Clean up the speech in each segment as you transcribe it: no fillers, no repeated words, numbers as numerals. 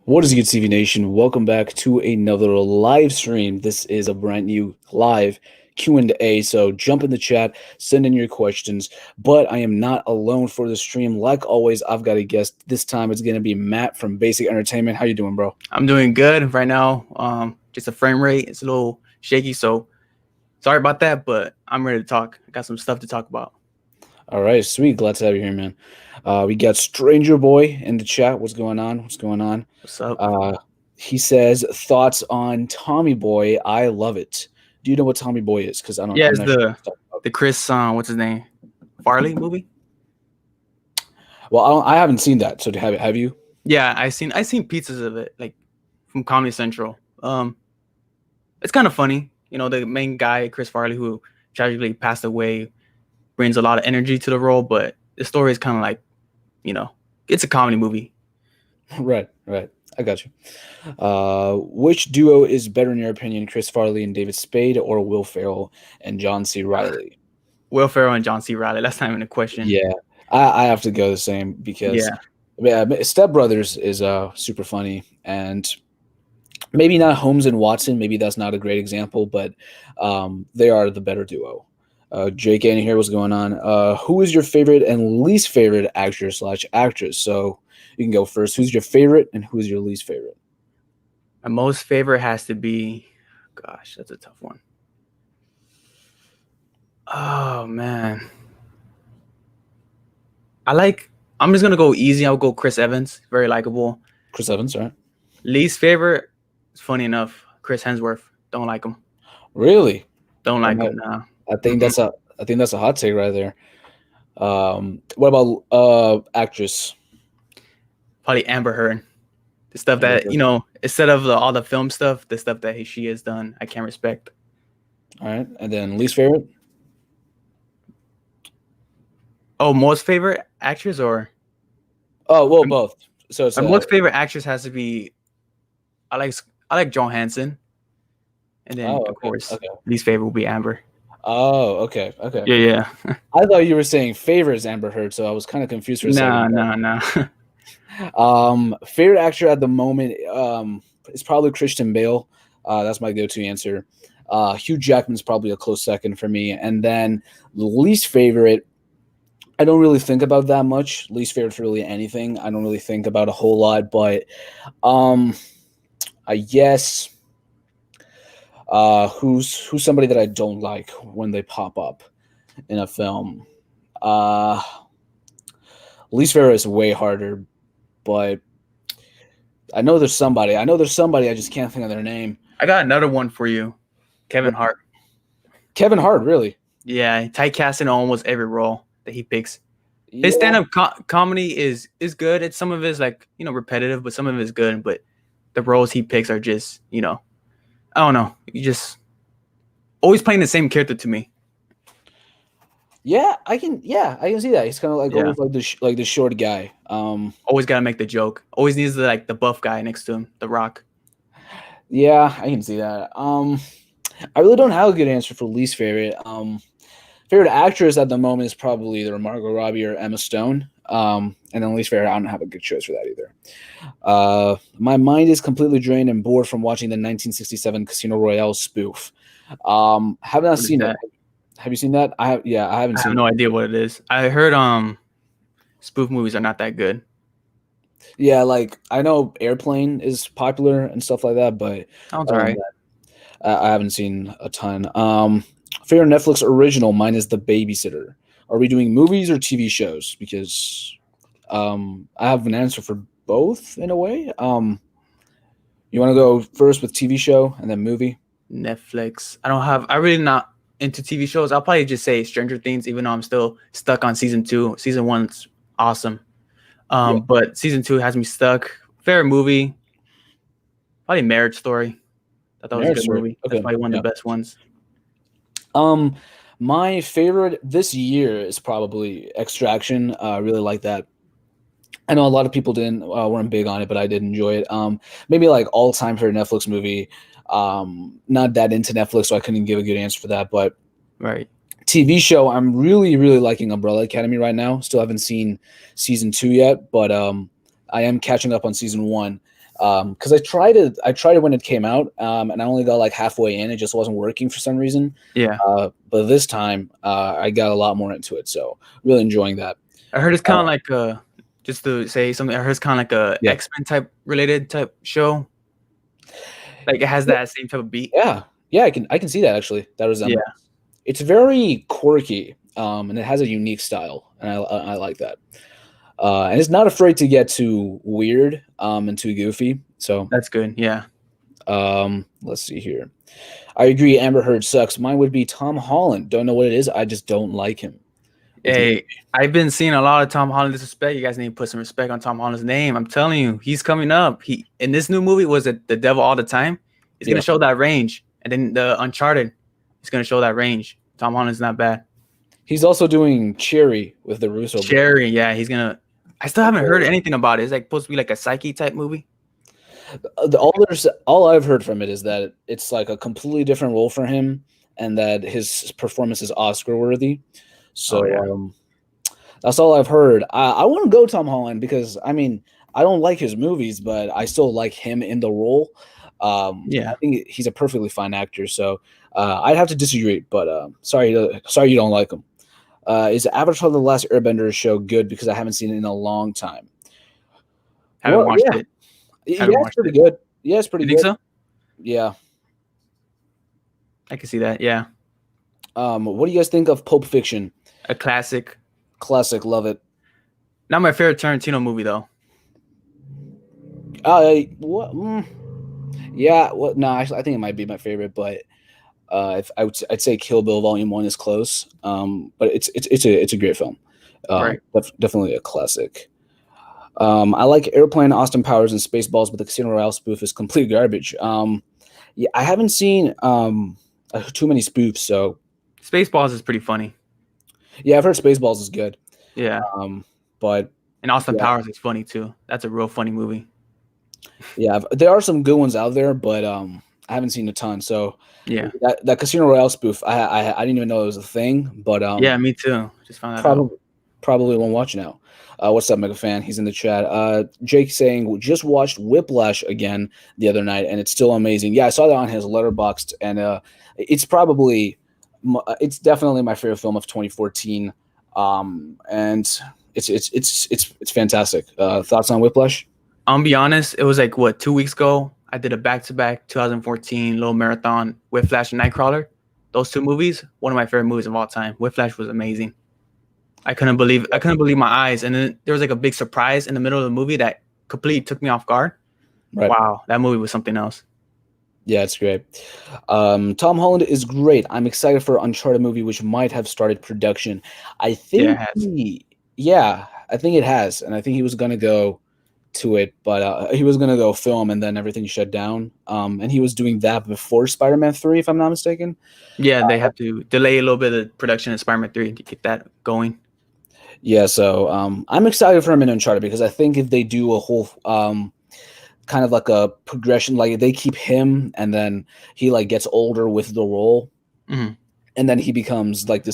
What is good, CV Nation? Welcome back to another live stream. This is a brand new live Q&A, so jump in the chat, send in your questions. But I am not alone for the stream. Like always, I've got a guest. This time it's going to be Matt from Basic Entertainment. How you doing, bro? I'm doing good right now. Just a frame rate. It's a little shaky, so sorry about that, but I'm ready to talk. I got some stuff to talk about. All right, sweet. Glad to have you here, man. We got Stranger Boy in the chat. What's going on? What's going on? What's up? He says, thoughts on Tommy Boy. I love it. Do you know what Tommy Boy is? Because I'm It's not sure. the Chris what's his name? Farley movie? Well, I haven't seen that. So have you? Yeah, I seen pieces of it, like from Comedy Central. It's kind of funny. You know, the main guy, Chris Farley, who tragically passed away, brings a lot of energy to the role, but the story is kind of like, it's a comedy movie. Right. I got you. Which duo is better in your opinion, Chris Farley and David Spade, or Will Ferrell and John C. Reilly? Will Ferrell and John C. Reilly. That's not even a question. Yeah, I have to go the same because Step Brothers is super funny, and maybe not Holmes and Watson. Maybe that's not a great example, but they are the better duo. Jake Annie here, what's going on? Who is your favorite and least favorite actor/actress? So you can go first. Who's your favorite and who's your least favorite? My most favorite has to be, gosh, that's a tough one. Oh man, I'm just gonna go easy. I'll go Chris Evans. Very likable. Chris Evans, right? Least favorite, funny enough, Chris Hemsworth. Don't like him. Really? Don't like him. Nah. I think that's a hot take right there. What about actress? Probably Amber Heard. The stuff that instead of all the film stuff, the stuff that she has done, I can't respect. All right, and then least favorite. Oh, most favorite actress or? Oh well, both. So it's my most favorite actress has to be. I like Johansson, and then of course least favorite will be Amber. Oh, okay. Yeah. I thought you were saying favors Amber Heard, so I was kind of confused for a second. No. Favorite actor at the moment is probably Christian Bale. That's my go-to answer. Hugh Jackman's probably a close second for me, and then least favorite. I don't really think about that much. Least favorite for really anything. I don't really think about a whole lot, but I guess who's somebody that I don't like when they pop up in a film. Least favorite is way harder, but I know there's somebody. I just can't think of their name. I got another one for you. Kevin Hart. Kevin Hart, really? Yeah, typecast in almost every role that he picks. His stand-up comedy is good. It's some of it is repetitive, but some of it is good. But the roles he picks are just, I don't know. You just always playing the same character to me. Yeah, I can see that. He's kind of always like the short guy. Always gotta make the joke. Always needs the buff guy next to him, The Rock. Yeah, I can see that. I really don't have a good answer for least favorite. Favorite actress at the moment is probably either Margot Robbie or Emma Stone. And then least favorite, I don't have a good choice for that either. My mind is completely drained and bored from watching the 1967 Casino Royale spoof. Have not seen it. Have you seen that? I haven't seen it. I have no idea what it is. I heard spoof movies are not that good. Yeah, like I know Airplane is popular and stuff like that, but sounds alright. I haven't seen a ton. Favorite Netflix original, mine is The Babysitter. Are we doing movies or TV shows? Because I have an answer for both in a way. You want to go first with TV show and then movie? Netflix. I really not into TV shows. I'll probably just say Stranger Things, even though I'm still stuck on season 2. Season 1's awesome. But season 2 has me stuck. Favorite movie, probably Marriage Story. I thought it was a good movie. That's probably one of the best ones. My favorite this year is probably Extraction. I really like that. I know a lot of people weren't big on it, but I did enjoy it. Maybe like all-time favorite Netflix movie. Not that into Netflix, so I couldn't give a good answer for that. But right, TV show, I'm really, really liking Umbrella Academy right now. Still haven't seen season 2 yet, but I am catching up on season 1. Because I tried it when it came out, and I only got like halfway in. It just wasn't working for some reason. Yeah, But this time, I got a lot more into it. So really enjoying that. I heard it's kind Uh, of like just to say something. I heard it's kind of like a yeah, X-Men type related type show. Like it has that same type of beat. yeah, yeah. I can see that actually. That Yeah, resemblance. It's very quirky, and it has a unique style, and I like that. And it's not afraid to get too weird, and too goofy. So, that's good. Yeah. let's see here. I agree. Amber Heard sucks. Mine would be Tom Holland. Don't know what it is. I just don't like him. With the Hey, I've been seeing a lot of Tom Holland disrespect. You guys need to put some respect on Tom Holland's name. I'm telling you, he's coming up. He in this new movie was it The Devil All the Time. He's yeah, gonna show that range, and then the Uncharted, he's gonna show that range. Tom Holland's not bad. he's also doing Cherry with the Russo brothers. Cherry, yeah, he's gonna. I still haven't heard anything about it. It's like supposed to be like a psyche type movie. All I've heard from it is that it's like a completely different role for him, and that his performance is Oscar worthy. So, Oh yeah, that's all I've heard. I want to go Tom Holland because I mean I don't like his movies, but I still like him in the role. yeah. I think he's a perfectly fine actor. So, I'd have to disagree, but sorry you don't like him. Is Avatar: The Last Airbender show good? Because I haven't seen it in a long time. Haven't Well, watched yeah, it. yeah, Haven't it's watched pretty it. good. Yeah, it's pretty You think good. so? Yeah. I can see that. Yeah, What do you guys think of Pulp Fiction? a classic. Classic, love it. Not my favorite Tarantino movie though. What? Yeah, what? No, actually, I think it might be my favorite, but if I'd say Kill Bill Volume 1 is close. But it's a great film. Right. Definitely a classic. I like Airplane, Austin Powers, and Spaceballs, but the Casino Royale spoof is complete garbage. Yeah, I haven't seen too many spoofs, so Spaceballs is pretty funny. yeah, I've heard Spaceballs is good. Yeah. But And Austin yeah, Powers is funny too. That's a real funny movie. yeah, there are some good ones out there, but I haven't seen a ton. So Yeah. that Casino Royale spoof, I didn't even know it was a thing, but Yeah, me too. Just found that out. probably won't watch now. What's up, Mega Fan? He's in the chat. Jake saying we just watched Whiplash again the other night, and it's still amazing. Yeah, I saw that on his Letterboxd, and it's it's definitely my favorite film of 2014. And it's fantastic. Thoughts on Whiplash? I'll be honest, it was like what 2 weeks ago. I did a back-to-back 2014 little marathon Whiplash and Nightcrawler. Those two movies, one of my favorite movies of all time. Whiplash was amazing. I couldn't believe my eyes. And then there was like a big surprise in the middle of the movie that completely took me off guard. Right. Wow, that movie was something else. Yeah, it's great. Tom Holland is great. I'm excited for Uncharted movie, which might have started production. I think Yeah, it has. I think it has, and I think he was gonna go to it, but he was gonna go film, and then everything shut down. And he was doing that before Spider-Man 3, if I'm not mistaken. Yeah, they have to delay a little bit of production of Spider-Man 3 to get that going. Yeah, so I'm excited for him in Uncharted because I think if they do a whole kind of like a progression, like they keep him and then he like gets older with the role, Mhm. and then he becomes like the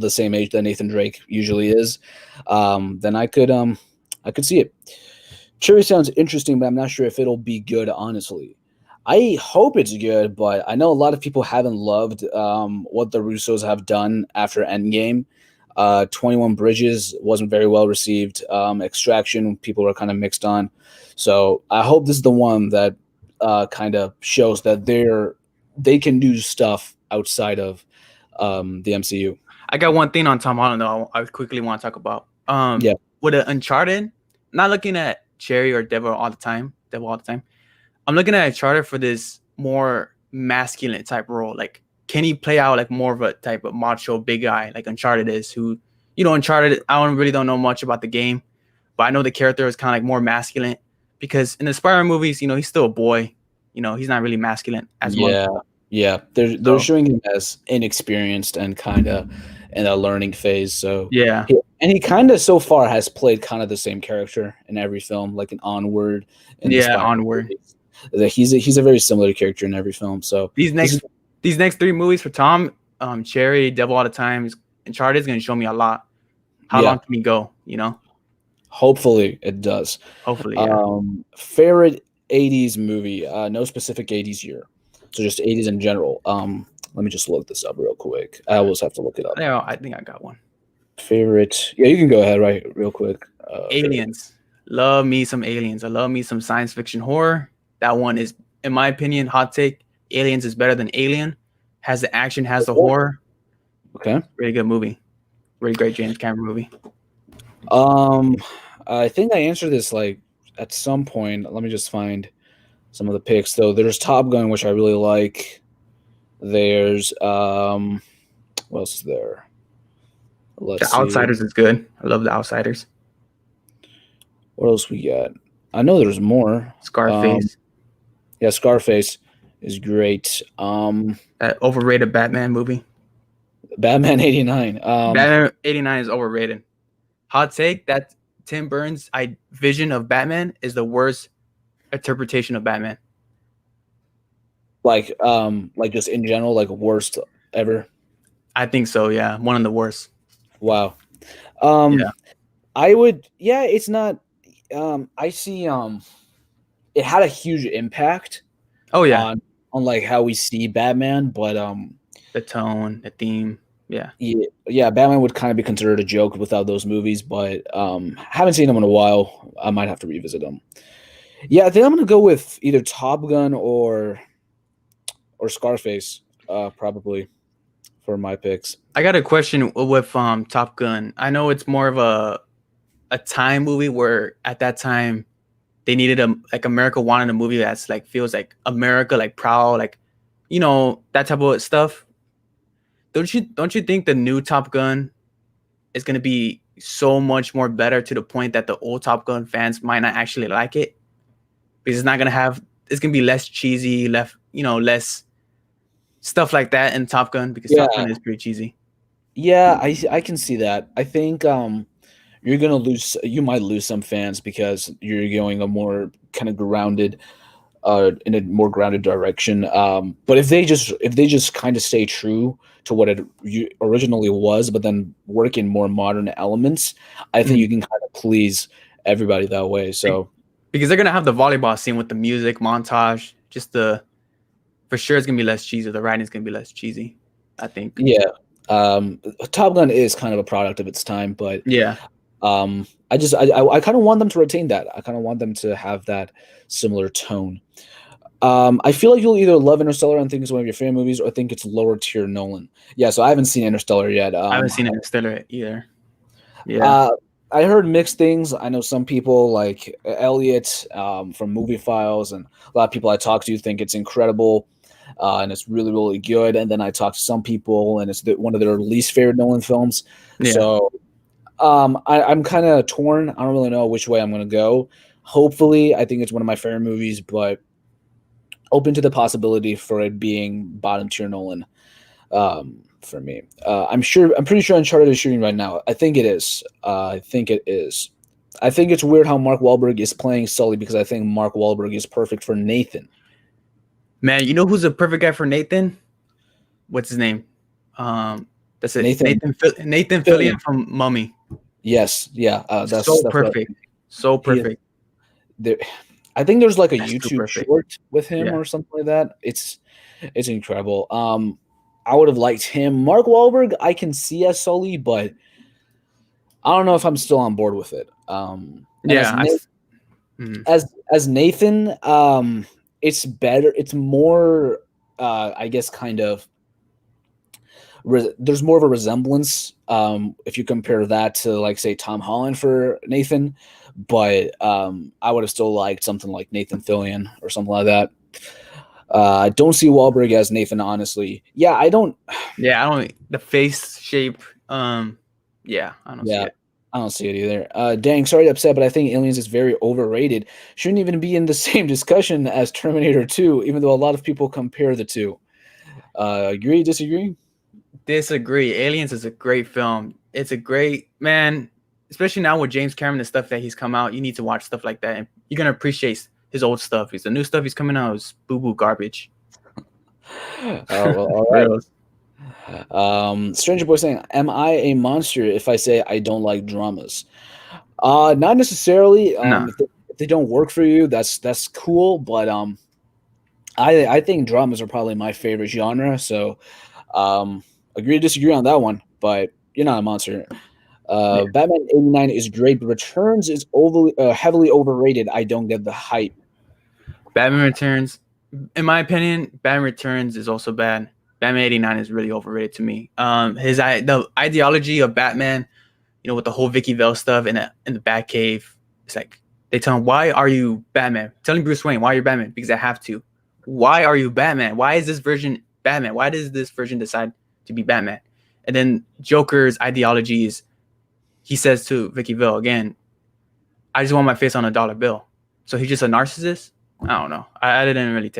same age that Nathan Drake usually is, then I could see it. Cherry sounds interesting, but I'm not sure if it'll be good, honestly. I hope it's good, but I know a lot of people haven't loved what the Russos have done after Endgame. 21 Bridges wasn't very well received. Extraction, people were kind of mixed on. So I hope this is the one that kind of shows that they can do stuff outside of the MCU. I got one thing on Tom Holland though. I quickly want to talk about. Yeah. With the Uncharted, not looking at Cherry or Devil all the time. I'm looking at Uncharted for this more masculine type role. Like, can he play out like more of a type of macho big guy like Uncharted is? Who, Uncharted. I really don't know much about the game, but I know the character is kind of like more masculine because in the Spider-Man movies, he's still a boy. He's not really masculine as much. Yeah, they're showing him as inexperienced and kind of in a learning phase. So Yeah, he kind of so far has played kind of the same character in every film, like an Onward and the Spider-Man Onward. movies. He's a very similar character in every film. So These next three movies for Tom, Cherry, Devil All the Time, Uncharted is going to show me a lot. How long can he go? Hopefully it does. Hopefully, yeah. Favorite '80s movie. No specific '80s year, so just '80s in general. Let me just look this up real quick. I always have to look it up. Yeah, I think I got one. Favorite? Yeah, you can go ahead. Right, real quick. Aliens. Love me some aliens. I love me some science fiction horror. That one is, in my opinion, hot take. Aliens is better than Alien. Has the action, has the horror. Okay. Really good movie. Really great James Cameron movie. I think I answered this like at some point. Let me just find some of the picks. Though there's Top Gun, which I really like. There's what else is there? Let's The Outsiders is good. I love The Outsiders. What else we got? I know there's more. Scarface. Yeah, Scarface is great. That overrated Batman movie. Batman '89. Batman '89 is overrated. Hot take, that Tim Burns' vision of Batman is the worst interpretation of Batman. Like just in general, like worst ever. I think so. Yeah, one of the worst. Wow. Yeah. I would. Yeah, it's not. I see. It had a huge impact. Oh yeah. On like how we see Batman, but the tone, the theme. Yeah. Yeah, Batman would kind of be considered a joke without those movies, but haven't seen them in a while. I might have to revisit them. Yeah, I think I'm gonna go with either Top Gun or Scarface, probably for my picks. I got a question with Top Gun. I know it's more of a time movie where at that time they needed America wanted a movie that's like feels like America, like proud, like that type of stuff. Don't you think the new Top Gun is gonna be so much more better to the point that the old Top Gun fans might not actually like it? Because it's gonna be less cheesy, less stuff like that in Top Gun, because Top Gun is pretty cheesy. Yeah, I can see that. I think you might lose some fans because you're going a more kind of grounded in a more grounded direction. But if they just kind of stay true to what it originally was, but then work in more modern elements, I think you can kind of please everybody that way. So because they're gonna have the volleyball scene with the music montage, for sure it's gonna be less cheesy. The writing's gonna be less cheesy, I think. Yeah. Top Gun is kind of a product of its time, but yeah. I kind of want them to retain that. I kind of want them to have that similar tone. I feel like you'll either love Interstellar and think it's one of your favorite movies, or think it's lower tier Nolan. Yeah, so I haven't seen Interstellar yet. I haven't seen Interstellar either. Yeah. I heard mixed things. I know some people like Elliot from Movie Files, and a lot of people I talk to think it's incredible. And it's really, really good. And then I talked to some people, and it's one of their least favorite Nolan films. Yeah. So I'm kind of torn. I don't really know which way I'm going to go. Hopefully, I think it's one of my favorite movies, but open to the possibility for it being bottom tier Nolan for me. I'm pretty sure Uncharted is shooting right now. I think it is. I think it's weird how Mark Wahlberg is playing Sully, because I think Mark Wahlberg is perfect for Nathan. Man, you know who's a perfect guy for Nathan? What's his name? That's it. Nathan Fillion from Mummy. Yes, yeah. That's perfect. So perfect. I think there's like a YouTube short with him or something like that. It's incredible. I would have liked him. Mark Wahlberg, I can see as Sully, but I don't know if I'm still on board with it. As Nathan, it's better. It's more, I guess, kind of. There's more of a resemblance if you compare that to, like, say, Tom Holland for Nathan, but I would have still liked something like Nathan Fillion or something like that. I don't see Wahlberg as Nathan, honestly. Yeah, I don't. Yeah, I don't. The face shape. Yeah, I don't see it. I don't see it either. Dang, sorry to upset, but I think Aliens is very overrated. Shouldn't even be in the same discussion as Terminator 2, even though a lot of people compare the two. Agree, disagree? Disagree. Aliens is a great film. It's a great, man, especially now with James Cameron and stuff that he's come out. You need to watch stuff like that, and you're going to appreciate his old stuff. The new stuff he's coming out is boo-boo garbage. Oh, well, all right. Stranger Boy saying, am I a monster if I say I don't like dramas? Not necessarily. No. if they don't work for you, that's cool. But I think dramas are probably my favorite genre. So agree to disagree on that one. But you're not a monster. Yeah. Batman '89 is great, but Returns is overly heavily overrated. I don't get the hype. Batman Returns, in my opinion, Batman Returns is also bad. Batman '89 is really overrated to me. The ideology of Batman, with the whole Vicky Vale stuff in the Batcave, it's like they tell him, "Why are you Batman?" Telling Bruce Wayne, "Why are you Batman?" Because I have to. Why are you Batman? Why is this version Batman? Why does this version decide to be Batman? And then Joker's ideology is, he says to Vicky Vale again, "I just want my face on a dollar bill." So he's just a narcissist. I don't know. I didn't really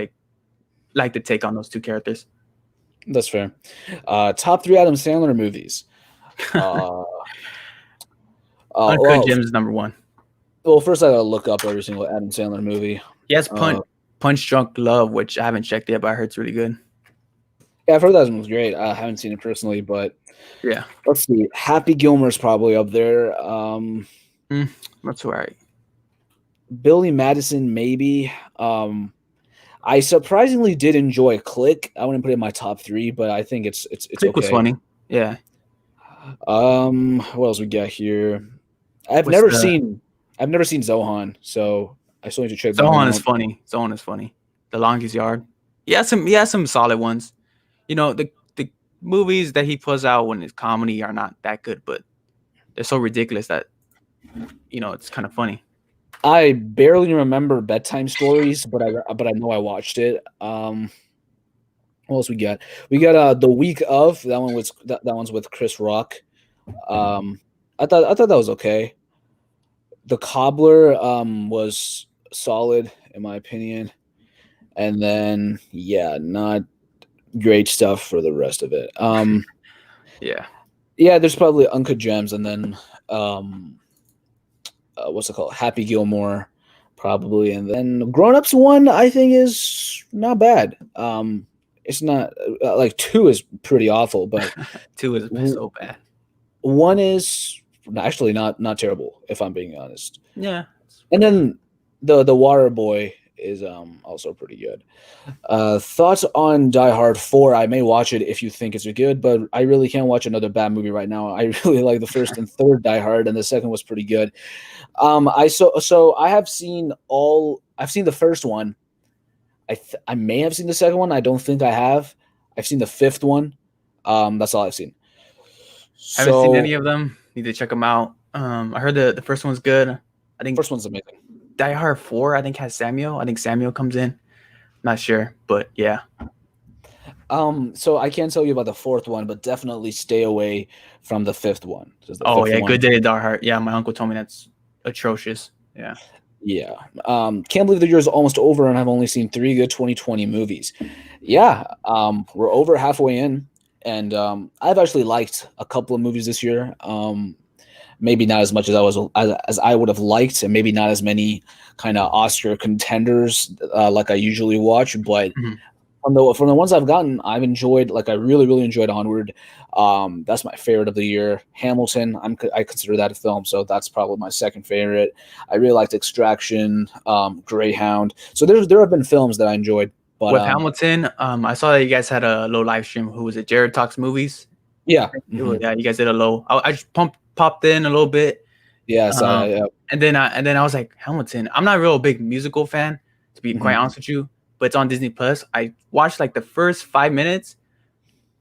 like the take on those two characters. That's fair. Top 3 Adam Sandler movies. Uh, Uncut Gems is number 1. well, first I gotta look up every single Adam Sandler movie. He has Punch Drunk Love, which I haven't checked yet, but I heard it's really good. Yeah, I've heard that one was great. I haven't seen it personally, but yeah. Let's see. Happy Gilmore's probably up there. That's right. Billy Madison, maybe. I surprisingly did enjoy Click. I wouldn't put it in my top 3, but I think it's Click okay. was funny. Yeah. What else we got here? I've never seen Zohan, so I still need to check. Zohan is funny. Zohan is funny. The Longest Yard. He has some solid ones. The movies that he puts out when it's comedy are not that good, but they're so ridiculous that it's kind of funny. I barely remember Bedtime Stories, but I know I watched it. What else we got? We got The Week Of. That one's with Chris Rock. I thought that was okay. The Cobbler was solid in my opinion. And then not great stuff for the rest of it. Yeah, there's probably Uncut Gems, and then what's it called? Happy Gilmore, probably, and then Grown Ups one I think is not bad. It's not like 2 is pretty awful, but 2 is so bad. 1 is actually not terrible, if I'm being honest. Yeah, and then the Water Boy is also pretty good. Thoughts on Die Hard 4? I may watch it if you think it's good, but I really can't watch another bad movie right now. I really like the first and third Die Hard, and the second was pretty good. I've seen the first one. I may have seen the second one. I don't think I have. I've seen the 5th one. That's all I've seen. Haven't seen any of them. Need to check them out. I heard the first one's good. I think first one's amazing. Die Hard 4, I think, has Samuel. I think Samuel comes in. Not sure, but yeah. So I can't tell you about the 4th one, but definitely stay away from the 5th one. Good Day, Die Hard. Yeah, my uncle told me that's atrocious. Yeah. Yeah. Can't believe the year is almost over and I've only seen 3 good 2020 movies. Yeah. We're over halfway in, and I've actually liked a couple of movies this year. Maybe not as much as I would have liked, and maybe not as many kind of Oscar contenders like I usually watch. But from the ones I've gotten, I've enjoyed. Like I really, really enjoyed Onward. That's my favorite of the year. Hamilton, I consider that a film, so that's probably my second favorite. I really liked Extraction, Greyhound. So there have been films that I enjoyed. But with Hamilton, I saw that you guys had a low live stream. Who was it? Jared Talks Movies. Yeah. Yeah, you guys did a low. I just popped in a little bit. Yeah, and then I was like, Hamilton. I'm not a real big musical fan, to be quite honest with you, but it's on Disney Plus. I watched like the first 5 minutes.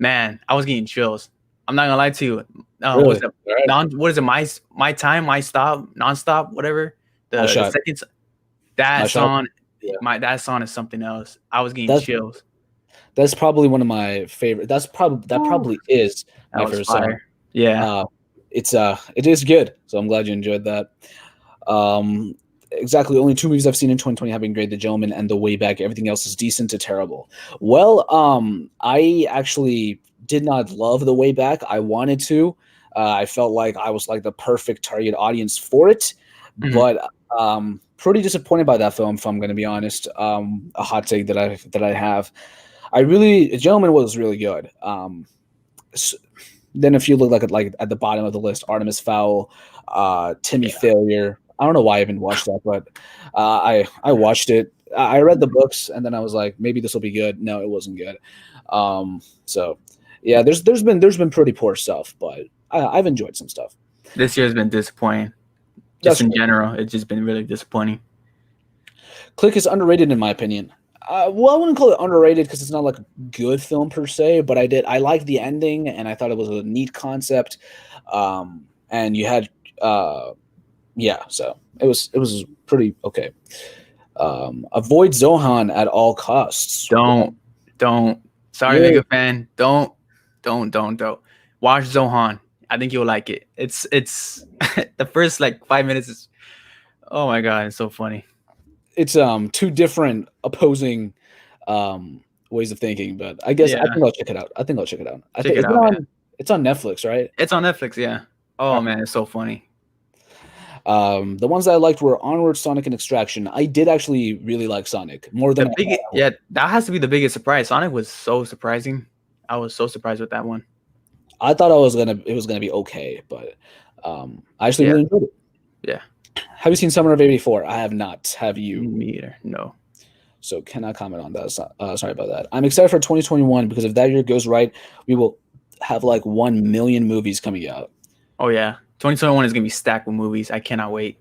Man, I was getting chills. I'm not gonna lie to you. Really? What is it? My time, my stop, nonstop, whatever. The second that song, that song is something else. I was getting chills. That's probably one of my favorite. That probably is my favorite song. Yeah. It is good. So I'm glad you enjoyed that. Exactly. Only 2 movies I've seen in 2020 have been great: The Gentleman and The Way Back. Everything else is decent to terrible. Well, I actually did not love The Way Back. I wanted to. I felt like I was like the perfect target audience for it, but pretty disappointed by that film, if I'm going to be honest. A hot take that I have. The Gentleman was really good. Then if you look at the bottom of the list, Artemis Fowl, Timmy Failure, I don't know why I even watched that, but I watched it. I read the books, and then I was like, maybe this will be good. No, it wasn't good. So yeah, there's been pretty poor stuff, but I've enjoyed some stuff. This year's been disappointing. Just in general, it's just been really disappointing. Click is underrated in my opinion. Well, I wouldn't call it underrated because it's not like a good film per se, but I liked the ending and I thought it was a neat concept. And you had yeah, so it was pretty okay. Avoid Zohan at all costs. Don't. Sorry, Mega fan. Don't. Watch Zohan. I think you'll like it. It's the first like 5 minutes is, oh my god, it's so funny. It's two different opposing ways of thinking, but I guess I think I'll check it out. I think it's on Netflix, right? It's on Netflix, yeah. Oh man, it's so funny. The ones that I liked were Onward, Sonic, and Extraction. I did actually really like Sonic more than that has to be the biggest surprise. Sonic was so surprising. I was so surprised with that one. I thought it was gonna be okay, but I actually really enjoyed it. Yeah. Have you seen Summer of '84? I have not. Have you? Me either. No. So cannot comment on that. Sorry about that. I'm excited for 2021 because if that year goes right, we will have like 1 million movies coming out. Oh yeah, 2021 is gonna be stacked with movies. I cannot wait.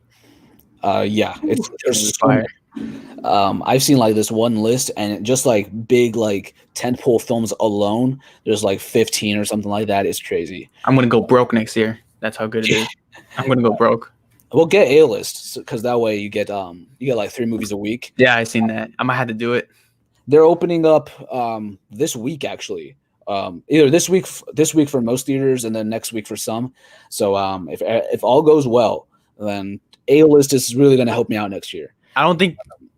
Yeah, there's so I've seen like this one list, and just like big like tentpole films alone, there's like 15 or something like that. It's crazy. I'm gonna go broke next year. That's how good it is. I'm gonna go broke. We'll get A-list because that way you get like 3 movies a week. Yeah, I seen that. I might have to do it. They're opening up this week actually. Either this week for most theaters and then next week for some. So if all goes well, then A-list is really going to help me out next year. I don't think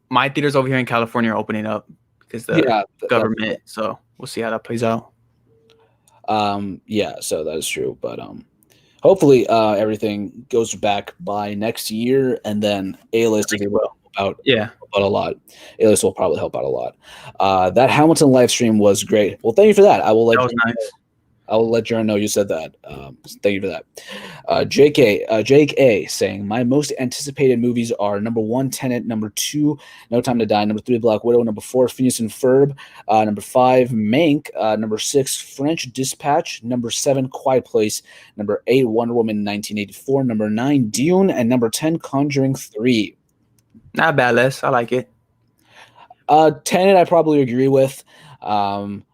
my theaters over here in California are opening up because the government. So we'll see how that plays out. Yeah, so that is true, but hopefully everything goes back by next year, and then A-list is able to help out a lot. A-list will probably help out a lot. That Hamilton live stream was great. Well, thank you for that. I will let that was nice. I will let Jaron know you said that. Thank you for that. Jake A saying, my most anticipated movies are number 1, Tenet, number 2, No Time to Die, number 3, Black Widow, number 4, Phineas and Ferb, number 5, Mank, number 6, French Dispatch, number 7, Quiet Place, number 8, Wonder Woman 1984, number 9, Dune, and number 10, Conjuring 3. Not a bad list. I like it. Tenet, I probably agree with.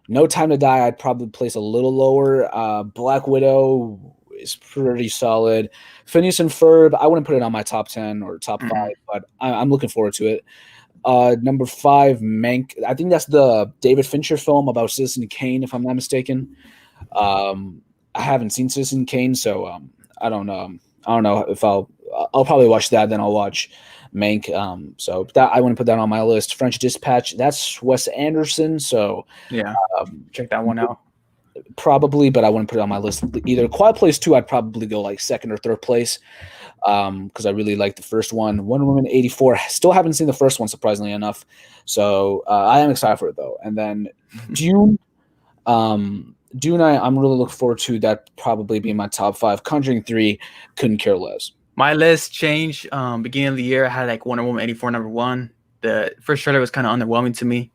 No Time to Die, I'd probably place a little lower. Black Widow is pretty solid. Phineas and Ferb, I wouldn't put it on my top 10 or top 5, but I'm looking forward to it. Number 5, Mank. I think that's the David Fincher film about Citizen Kane, if I'm not mistaken. I haven't seen Citizen Kane, so I don't know. I don't know if I'll probably watch that, then I'll watch Mank. So that I want to put that on my list. French Dispatch, that's Wes Anderson, so yeah, check that one out. Probably, but I wouldn't put it on my list either. Quiet Place 2, I'd probably go like 2nd or 3rd place because I really like the first one. Wonder Woman 84, still haven't seen the first one, surprisingly enough, so I am excited for it though. And then Dune, I'm really looking forward to that. Probably be my top 5. Conjuring 3, couldn't care less. My list changed. Beginning of the year, I had like Wonder Woman 84 number 1. The first trailer was kind of underwhelming to me.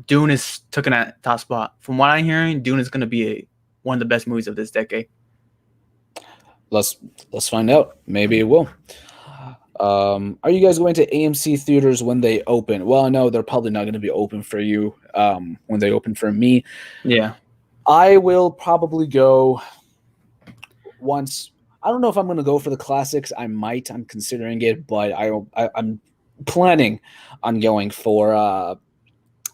Dune is taking that top spot. From what I'm hearing, Dune is going to be one of the best movies of this decade. Let's find out. Maybe it will. Are you guys going to AMC theaters when they open? Well, no, they're probably not going to be open for you when they open for me. Yeah. I will probably go once. I don't know if I'm going to go for the classics. I might. I'm considering it, but I'm planning on going for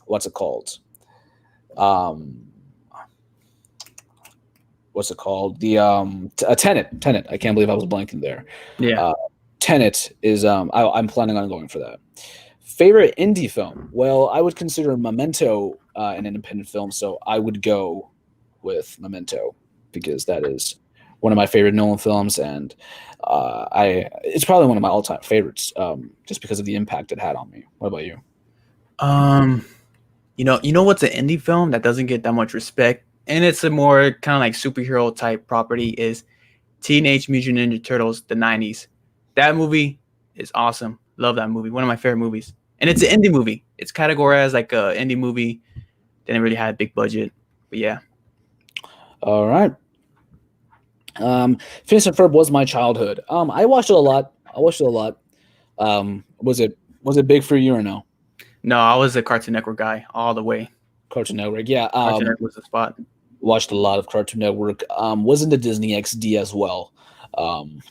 what's it called? What's it called? The Tenet. Tenet. I can't believe I was blanking there. Yeah. Tenet is I'm planning on going for that. Favorite indie film? Well, I would consider Memento an independent film, so I would go with Memento because that is one of my favorite Nolan films, and it's probably one of my all-time favorites, just because of the impact it had on me. What about you? You know what's an indie film that doesn't get that much respect, and it's a more kind of like superhero type property, is Teenage Mutant Ninja Turtles, the 90s. That movie is awesome. Love that movie. One of my favorite movies. And it's an indie movie. It's categorized as like a indie movie. Didn't really have a big budget. But yeah. All right. Phineas and Ferb was my childhood. I watched it a lot. Was it big for you or no? No, I was a Cartoon Network guy all the way. Cartoon Network, yeah. Cartoon Network was the spot. Watched a lot of Cartoon Network. Was into Disney XD as well.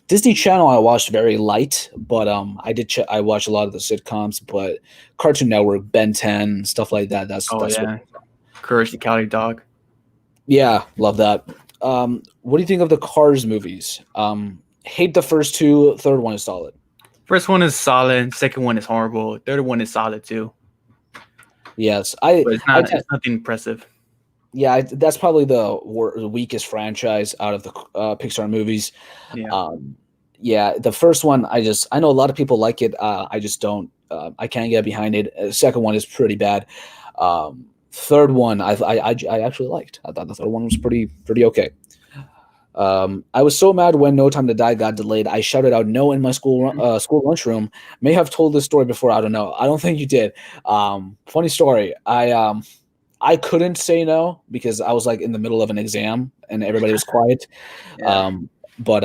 Disney Channel I watched very light, but I watched a lot of the sitcoms. But Cartoon Network, Ben 10, stuff like that. That's yeah. Courage the Cowardly Dog. Yeah, love that. What do you think of the Cars movies? Hate the first two. Third one is solid. First one is solid. Second one is horrible. Third one is solid too. Yes, but it's nothing impressive. Yeah, that's probably the weakest franchise out of the Pixar movies. Yeah. Yeah, the first one, I know a lot of people like it. I just don't. I can't get behind it. Second one is pretty bad. Third one, I actually liked. I thought the third one was pretty okay. I was so mad when No Time to Die got delayed. I shouted out no in my school lunchroom. May have told this story before. I don't know. I don't think you did. Funny story. I couldn't say no because I was like in the middle of an exam and everybody was quiet. Yeah. But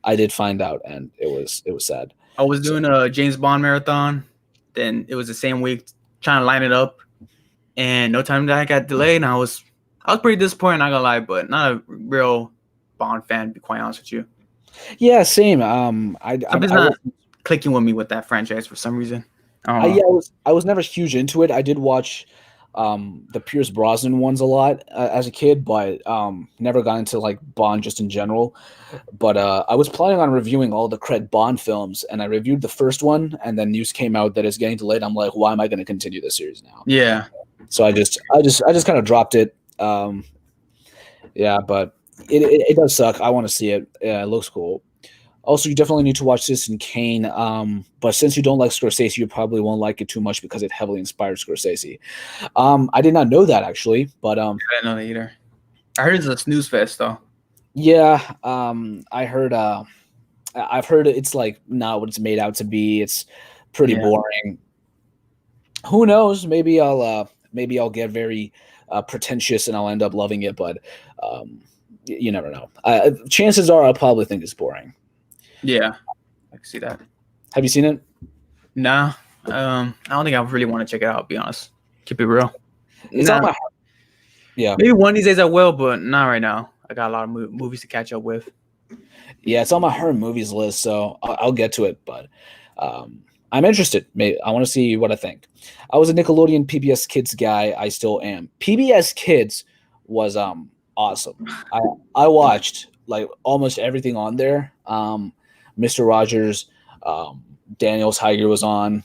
I did find out and it was sad. I was doing a James Bond marathon. Then it was the same week trying to line it up. And No Time to Die got delayed. And I was pretty disappointed, not gonna lie, but not a real Bond fan, to be quite honest with you. Yeah, same. Something's not clicking with me with that franchise for some reason. I was never huge into it. I did watch the Pierce Brosnan ones a lot as a kid, but never got into like Bond just in general. But I was planning on reviewing all the Craig Bond films, and I reviewed the first one, and then news came out that it's getting delayed. I'm like, why am I going to continue this series now? Yeah. So I just kind of dropped it. Yeah, but it does suck. I want to see it. Yeah, it looks cool. Also, you definitely need to watch Citizen Kane. But since you don't like Scorsese, you probably won't like it too much because it heavily inspired Scorsese. I did not know that actually, but I didn't know that either. I heard it's a snooze fest though. Yeah, I heard. I've heard it's like not what it's made out to be. It's pretty boring. Who knows? Maybe I'll get very pretentious and I'll end up loving it. But you never know. Chances are I'll probably think it's boring. Yeah, I can see that. Have you seen it? Nah. I don't think I really want to check it out, to be honest. Keep it real. It's on my heart. Yeah. Maybe one of these days I will, but not right now. I got a lot of movies to catch up with. Yeah, it's on my horror movies list, so I'll get to it. But I'm interested. I want to see what I think. I was a Nickelodeon PBS Kids guy. I still am. PBS Kids was awesome. I watched like almost everything on there. Mr. Rogers, Daniel Tiger was on.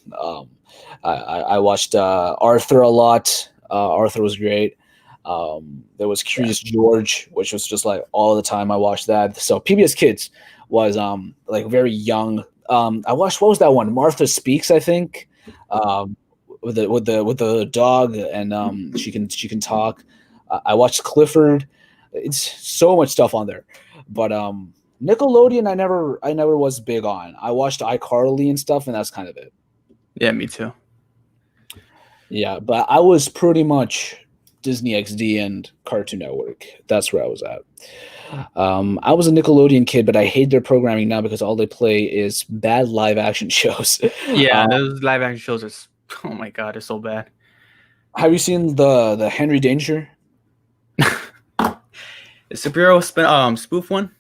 I watched Arthur a lot. Arthur was great. There was Curious George, which was just like all the time I watched that. So PBS Kids was like very young. I watched, what was that one? Martha Speaks, I think. With the dog and she can talk. I watched Clifford. It's so much stuff on there. But Nickelodeon, I never was big on. I watched iCarly and stuff, and that's kind of it. Yeah, me too. Yeah, but I was pretty much Disney XD and Cartoon Network. That's where I was at. I was a Nickelodeon kid, but I hate their programming now because all they play is bad live action shows. Yeah, those live action shows are, oh my god, they're so bad. Have you seen the Henry Danger? The superhero spoof one?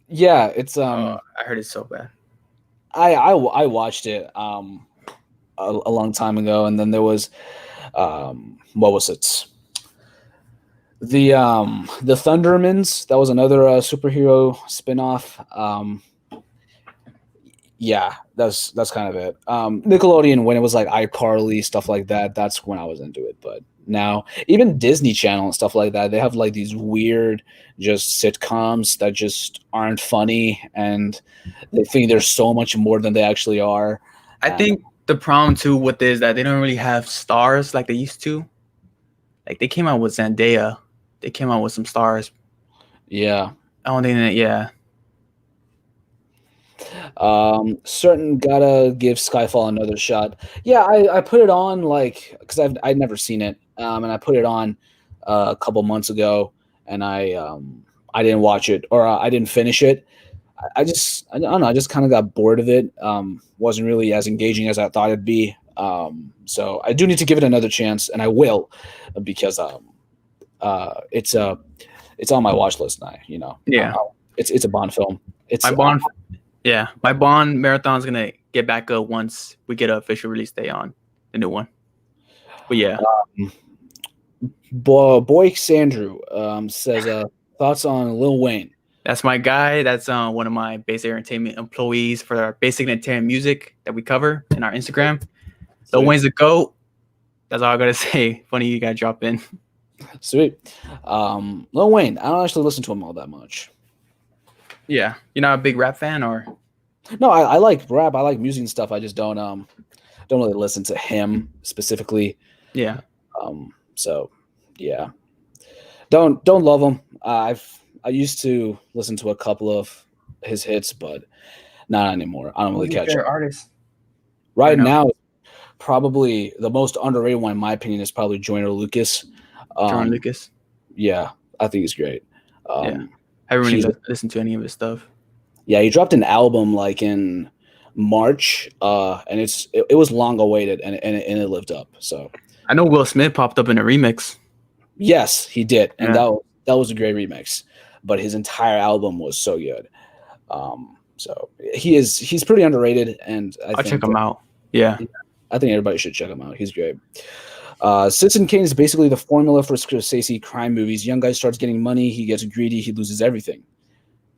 Yeah, it's I heard it's so bad. I watched it a long time ago, and then there was what was it? The Thundermans. That was another superhero spinoff. Yeah, that's kind of it. Nickelodeon, when it was like iCarly, stuff like that, that's when I was into it. But now, even Disney Channel and stuff like that, they have like these weird just sitcoms that just aren't funny, and they think they're so much more than they actually are. I think the problem too with this is that they don't really have stars like they used to. Like they came out with Zendaya, they came out with some stars. Yeah, I don't think that. Yeah. Certain gotta give Skyfall another shot. Yeah, I put it on like because I'd never seen it, and I put it on a couple months ago, and I didn't watch it or I didn't finish it. I don't know. I just kind of got bored of it. Wasn't really as engaging as I thought it'd be. So I do need to give it another chance, and I will, because it's it's on my watch list now. Yeah. It's a Bond film. It's My Bond, yeah, my Bond marathon's gonna get back up once we get an official release date on the new one. But yeah, Boy Sandrew says thoughts on Lil Wayne. that's my guy. That's one of my basic entertainment employees for our basic entertainment music that we cover in our Instagram. Lil Wayne's the GOAT. That's all I gotta say. Funny you gotta drop in. Sweet. Lil Wayne, I don't actually listen to him all that much. Yeah, you're not a big rap fan, or? No, I like rap. I like music and stuff. I just don't really listen to him specifically. Yeah. So yeah, don't love him. I used to listen to a couple of his hits, but not anymore. I don't really catch up. Artist Right now, probably the most underrated one, in my opinion, is probably Joyner Lucas. Jordan Lucas. Yeah, I think he's great. Yeah. I haven't really listened to any of his stuff. Yeah, he dropped an album like in March, and it was long awaited, and it lived up. So I know Will Smith popped up in a remix. Yes, he did, and that was a great remix. But his entire album was so good. So he's pretty underrated, and I'll check him out. Yeah, I think everybody should check him out. He's great. Citizen Kane is basically the formula for Scorsese crime movies. Young guy starts getting money, he gets greedy, he loses everything.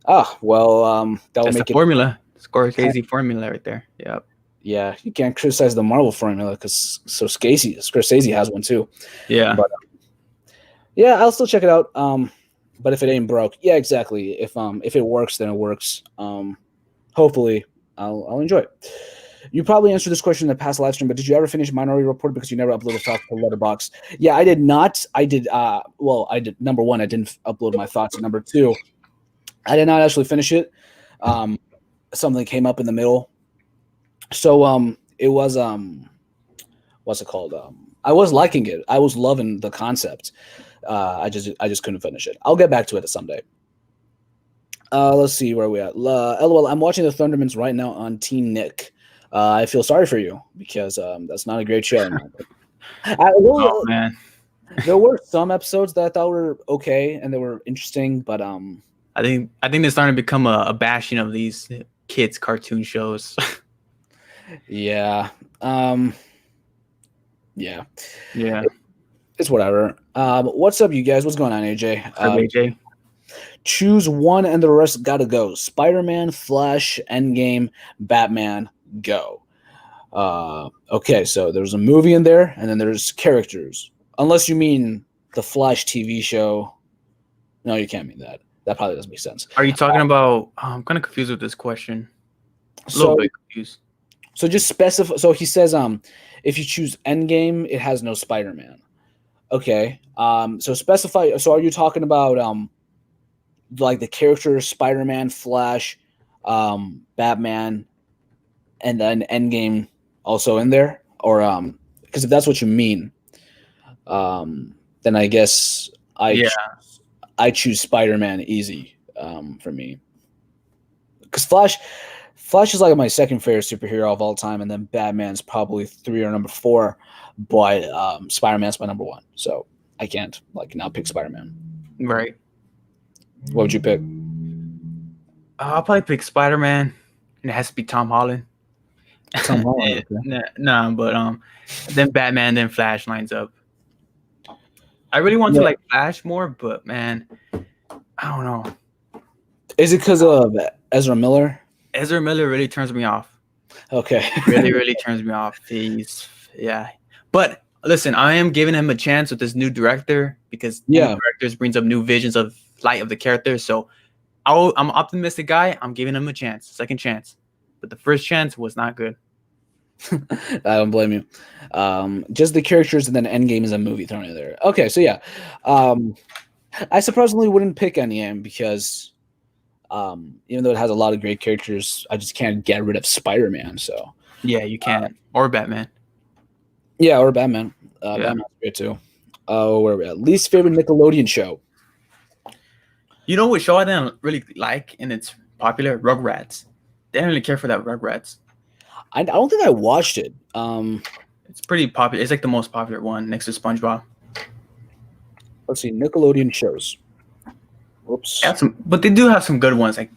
That will make it formula. Scorsese formula right there. Yep. Yeah, you can't criticize the Marvel formula because Scorsese has one too. Yeah. But yeah, I'll still check it out. But if it ain't broke, yeah, exactly. If it works, then it works. Hopefully, I'll enjoy it. You probably answered this question in the past live stream, but did you ever finish Minority Report because you never uploaded thoughts to Letterboxd? Yeah, I did not. I did. Well, I did. Number one, I didn't upload my thoughts. Number two, I did not actually finish it. Something came up in the middle. So it was what's it called? I was liking it. I was loving the concept. I just couldn't finish it. I'll get back to it someday. Let's see where we at. LOL, I'm watching the Thundermans right now on Teen Nick. I feel sorry for you because that's not a great show. Oh man, there were some episodes that I thought were okay and they were interesting, but I think they're starting to become a bashing of these kids' cartoon shows. Yeah. Yeah. It's whatever. What's up, you guys? What's going on, AJ? AJ. Choose one and the rest gotta go. Spider-Man, Flash, Endgame, Batman, go. Okay, so there's a movie in there, and then there's characters. Unless you mean the Flash TV show. No, you can't mean that. That probably doesn't make sense. Are you talking about... I'm kind of confused with this question. A little bit confused. So just specify. So he says, if you choose Endgame, it has no Spider-Man. Okay. So specify. So are you talking about like the characters Spider-Man, Flash, Batman, and then Endgame also in there, or because if that's what you mean, then I guess I choose Spider-Man easy for me, because Flash is like my second favorite superhero of all time, and then Batman's probably 3 or number 4, but Spider-Man's my number 1, so I can't now pick Spider-Man. Right. What would you pick? I'll probably pick Spider-Man, and it has to be Tom Holland. Tom Holland. No, but then Batman, then Flash lines up. I really want to like Flash more, but man, I don't know. Is it because of Ezra Miller? Ezra Miller really turns me off. Okay. really turns me off. But listen, I am giving him a chance with this new director because new directors brings up new visions of light of the character. So I'm an optimistic guy. I'm giving him a chance, second chance. But the first chance was not good. I don't blame you. Just the characters, and then Endgame is a movie thrown in there. Okay, so yeah. I surprisingly wouldn't pick Endgame because Even though it has a lot of great characters, I just can't get rid of Spider-Man. So Yeah, you can. Or Batman. yeah, or Batman. Yeah. Batman's great too. Where are we at? Least favorite Nickelodeon show. You know what show I didn't really like, and it's popular? Rugrats. They didn't really care for that Rugrats. I don't think I watched it. It's pretty popular. It's like the most popular one next to SpongeBob. Let's see, Nickelodeon shows. Whoops. They have some, but they do have some good ones like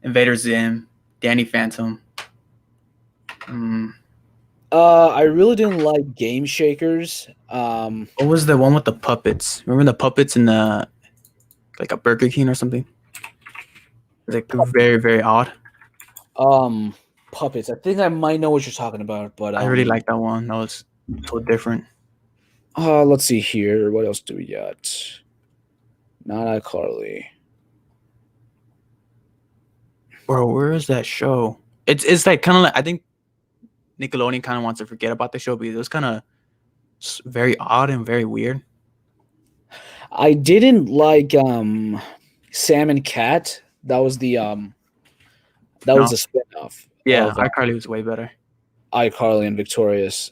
Invader Zim, Danny Phantom. I really didn't like Game Shakers. What was the one with the puppets? Remember the puppets in the like a Burger King or something? It's like very, very odd. Puppets. I think I might know what you're talking about, but I really like that one. That was so different. Let's see here. What else do we got? Not iCarly. Bro, where is that show? It's like kind of like I think Nickelodeon kind of wants to forget about the show because it was kind of very odd and very weird. I didn't like Sam and Cat. That was the was a spinoff. Yeah, of, iCarly was way better. iCarly and Victorious.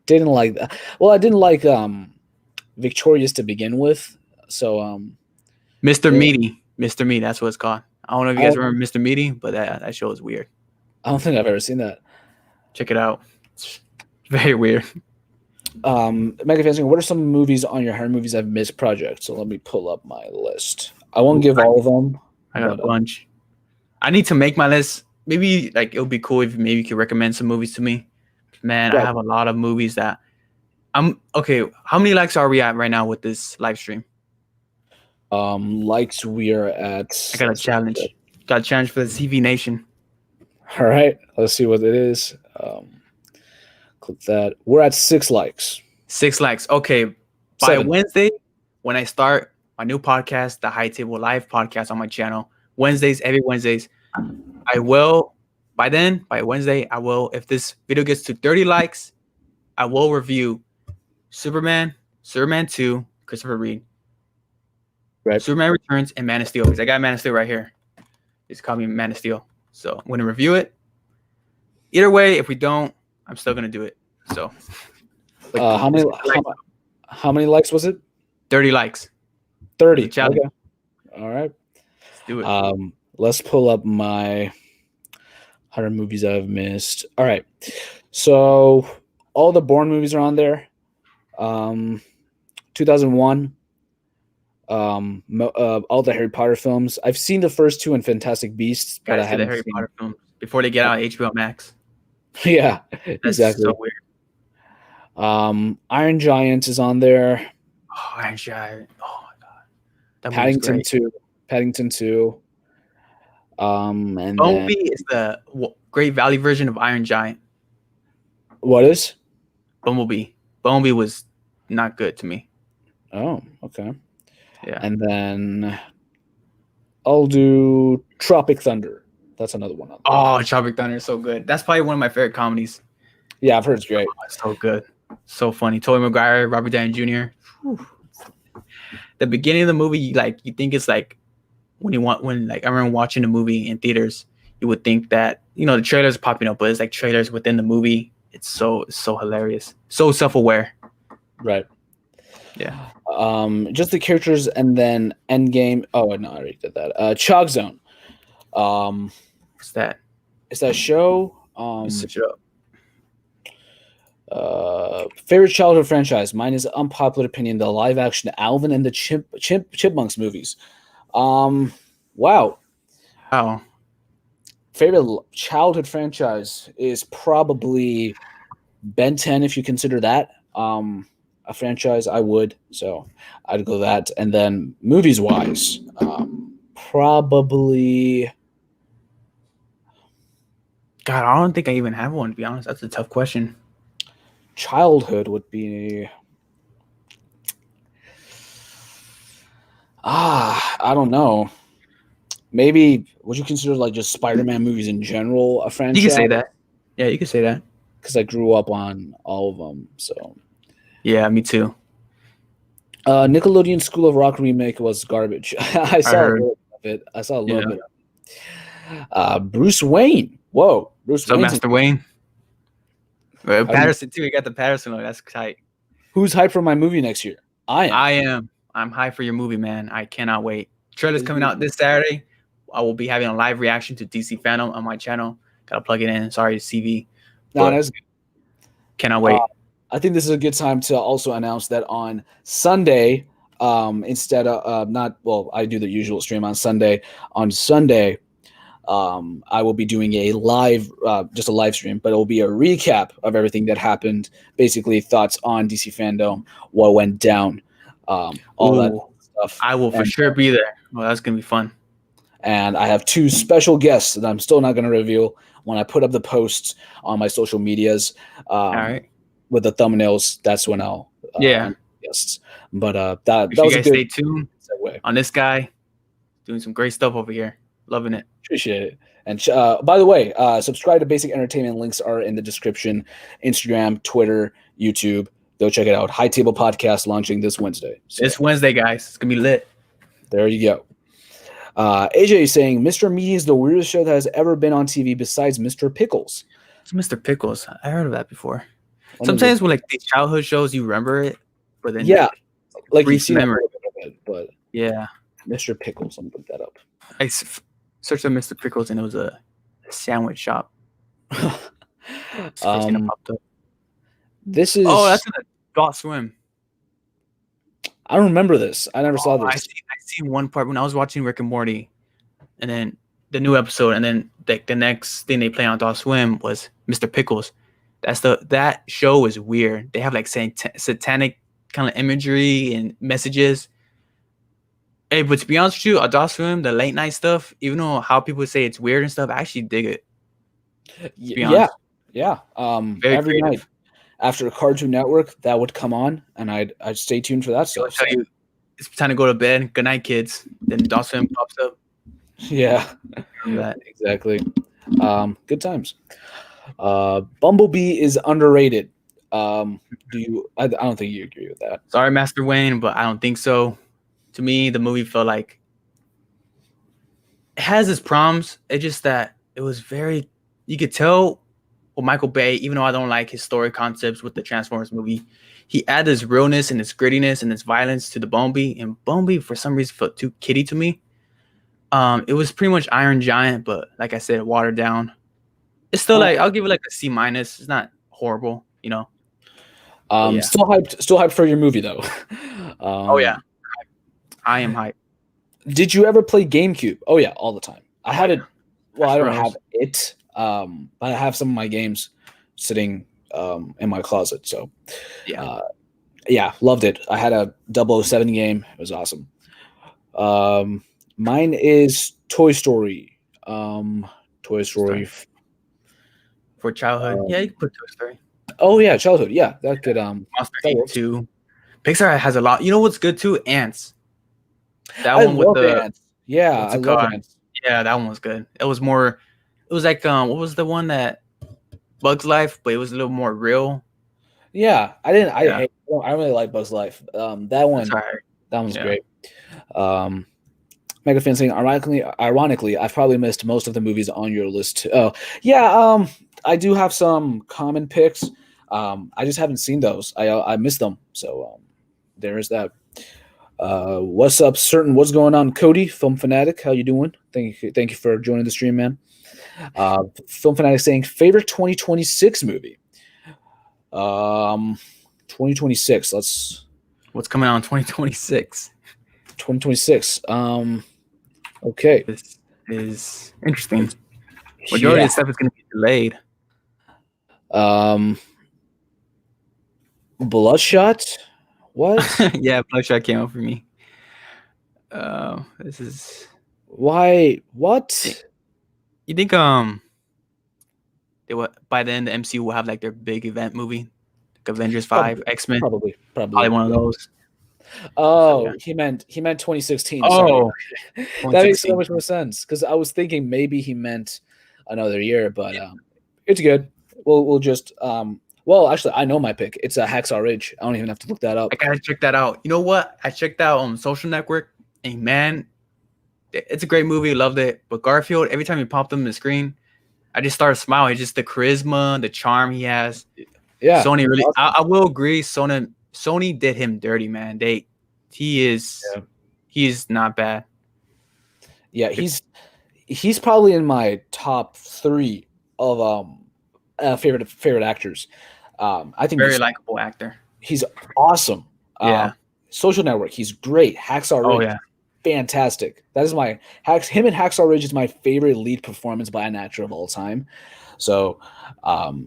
Didn't like that. Well, I didn't like Victorious to begin with. So Mr. Meaty. Mr. Meaty, that's what it's called. I don't know if you guys remember Mr. Meaty, but that show is weird. I don't think I've ever seen that. Check it out. It's very weird. Mega Fancy, what are some movies on your horror movies I've missed project? So let me pull up my list. I won't give all of them. I got a bunch. I need to make my list. Maybe like it would be cool if maybe you could recommend some movies to me. Man, I have a lot of movies that I'm okay. How many likes are we at right now with this live stream? Likes we are at. I got a challenge. Got a challenge for the CV Nation. All right, let's see what it is. Click that. We're at 6 likes. 6 likes. Okay. By 7. Wednesday, when I start my new podcast, the High Table Live podcast on my channel, every Wednesdays, I will, by Wednesday, if this video gets to 30 likes, I will review Superman 2, Christopher Reeve, Right. Superman Returns, and Man of Steel, because I got Man of Steel right here. It's called me Man of Steel. So I'm going to review it. Either way, if we don't, I'm still going to do it. So how many likes was it? 30 likes. 30. Okay. All right. Let's do it. Let's pull up my 100 movies I've missed. All right. So all the Bourne movies are on there. 2001. All the Harry Potter films. I've seen the first 2 in Fantastic Beasts, but I haven't the Harry seen Potter films before they get out on HBO Max. Yeah, That's exactly. so weird. Iron Giant is on there. Oh, Iron Giant. Oh my god. That Paddington 2. Paddington 2. And Bumblebee is the Great Valley version of Iron Giant. What is? Bumblebee. Bumblebee was not good to me. Oh, okay. Yeah. And then I'll do Tropic Thunder. That's another one. Oh, Tropic Thunder is so good. That's probably one of my favorite comedies. Yeah, I've heard it's great. Oh, it's so good. So funny. Tobey Maguire, Robert Downey Jr. Whew. The beginning of the movie, you think it's like I remember watching the movie in theaters, you would think that, the trailers popping up, but it's like trailers within the movie. It's so hilarious. So self-aware. Right. Yeah. Just the characters and then Endgame. Oh, no, I already did that. Chalk Zone. What's that? Is that show? Switch it up. Favorite childhood franchise. Mine is unpopular opinion. The live action Alvin and the Chipmunks movies. Wow. Favorite childhood franchise is probably Ben 10, if you consider that a franchise. I would, so I'd go that. And then movies wise, probably. God, I don't think I even have one, to be honest. That's a tough question. Childhood would be. I don't know. Maybe would you consider just Spider-Man movies in general a franchise? You can say that. Yeah, you can say that. Because I grew up on all of them. So. Yeah, me too. Nickelodeon School of Rock remake was garbage. I saw a little bit of it. Bruce Wayne. Whoa, Bruce So Wayne. Master Wayne. Patterson too. We got the Patterson one. That's tight. Who's hyped for my movie next year? I am. I am. I'm hyped for your movie, man. I cannot wait. Trailer's coming out this Saturday. I will be having a live reaction to DC Fandom on my channel. Gotta plug it in. Sorry, CV. No, that's good. Cannot wait. I think this is a good time to also announce that on Sunday, instead of I do the usual stream on Sunday. On Sunday, I will be doing a live, just a live stream, but it will be a recap of everything that happened. Basically, thoughts on DC Fandom, what went down, all that stuff. I will for sure be there. Well, that's gonna be fun. And I have 2 special guests that I'm still not going to reveal when I put up the posts on my social medias. All right. With the thumbnails, that's when I'll guests. But that was a good. Stay tuned on this guy doing some great stuff over here. Loving it. Appreciate it. And by the way, subscribe to Basic Entertainment. Links are in the description. Instagram, Twitter, YouTube. Go check it out. High Table Podcast launching this Wednesday. So, this Wednesday, guys. It's gonna be lit. There you go. AJ is saying Mr. Meaty is the weirdest show that has ever been on TV besides Mr. Pickles. It's Mr. Pickles. I heard of that before. Sometimes with like these childhood shows, you remember it, but then like brief memory. But yeah, Mr. Pickles. I'm gonna put that up. I searched on Mr. Pickles and it was a sandwich shop. This is that's in Adult Swim. I don't remember this. I never saw this. I seen one part when I was watching Rick and Morty, and then the new episode, and then the next thing they play on Adult Swim was Mr. Pickles. That show is weird. They have like satanic kind of imagery and messages. Hey, but to be honest with you, Adult Swim, the late night stuff, even though how people say it's weird and stuff, I actually dig it. Yeah. Every night after Cartoon Network, that would come on, and I'd stay tuned for that stuff. Tell you, it's time to go to bed. Good night, kids. Then Adult Swim pops up. Yeah, exactly. Good times. Bumblebee is underrated. I don't think you agree with that. Sorry, Master Wayne, but I don't think so. To me, the movie felt like it has its problems. It's just that it was very, you could tell with Michael Bay, even though I don't like his story concepts with the Transformers movie, he added this realness and this grittiness and this violence to the Bumblebee. And Bumblebee, for some reason, felt too kiddie to me. It was pretty much Iron Giant, but like I said, watered down. It's still I'll give it like a C-. It's not horrible, you know. Still hyped for your movie though. I am hyped. Did you ever play GameCube? Oh yeah, all the time. I had it. Well, I don't have it, but I have some of my games sitting in my closet. So loved it. I had a 007 game. It was awesome. Mine is Toy Story. Toy Story. For childhood, you can put Toy Story. Oh yeah, childhood. Yeah, that could Monster Inc. too. Pixar has a lot. You know what's good too? Ants. I love Ants. Yeah, I love Ants. Yeah, that one was good. It was more. It was like what was the one that Bugs Life, but it was a little more real. Yeah, I really like Bugs Life. That one's great. Mega Fan saying, ironically, I've probably missed most of the movies on your list too. Oh, yeah. I do have some common picks. I just haven't seen those. I missed them. So there is that. What's up, certain? What's going on, Cody? Film Fanatic, how you doing? Thank you for joining the stream, man. Film Fanatic saying favorite 2026 movie. 2026. What's coming out in 2026? 2026. Okay. This is interesting. Majority of stuff is going to be delayed. Bloodshot. What? Yeah, Bloodshot came out for me. This is why. What? You think by then the MCU will have like their big event movie, like Avengers 5, X-Men? Probably one of those. Oh, okay. he meant 2016. Oh, that makes so much more sense because I was thinking maybe he meant another year, but it's good. We'll just well, actually, I know my pick. It's a Hacksaw Ridge. I don't even have to look that up. I gotta check that out. You know what? I checked out on Social Network, and man, It's a great movie, loved it. But Garfield, every time he popped up on the screen, I just started smiling. Just the charisma, the charm he has. Yeah, Sony he's really, awesome. I will agree. Sony did him dirty, man. He is, Yeah, he is not bad. yeah, he's probably in my top three of favorite actors. I think Very likable actor. he's awesome. Yeah. Social Network, he's great. Hacksaw Oh Ridge, yeah. fantastic. That is my him and Hacksaw Ridge is my favorite lead performance by an actor of all time. So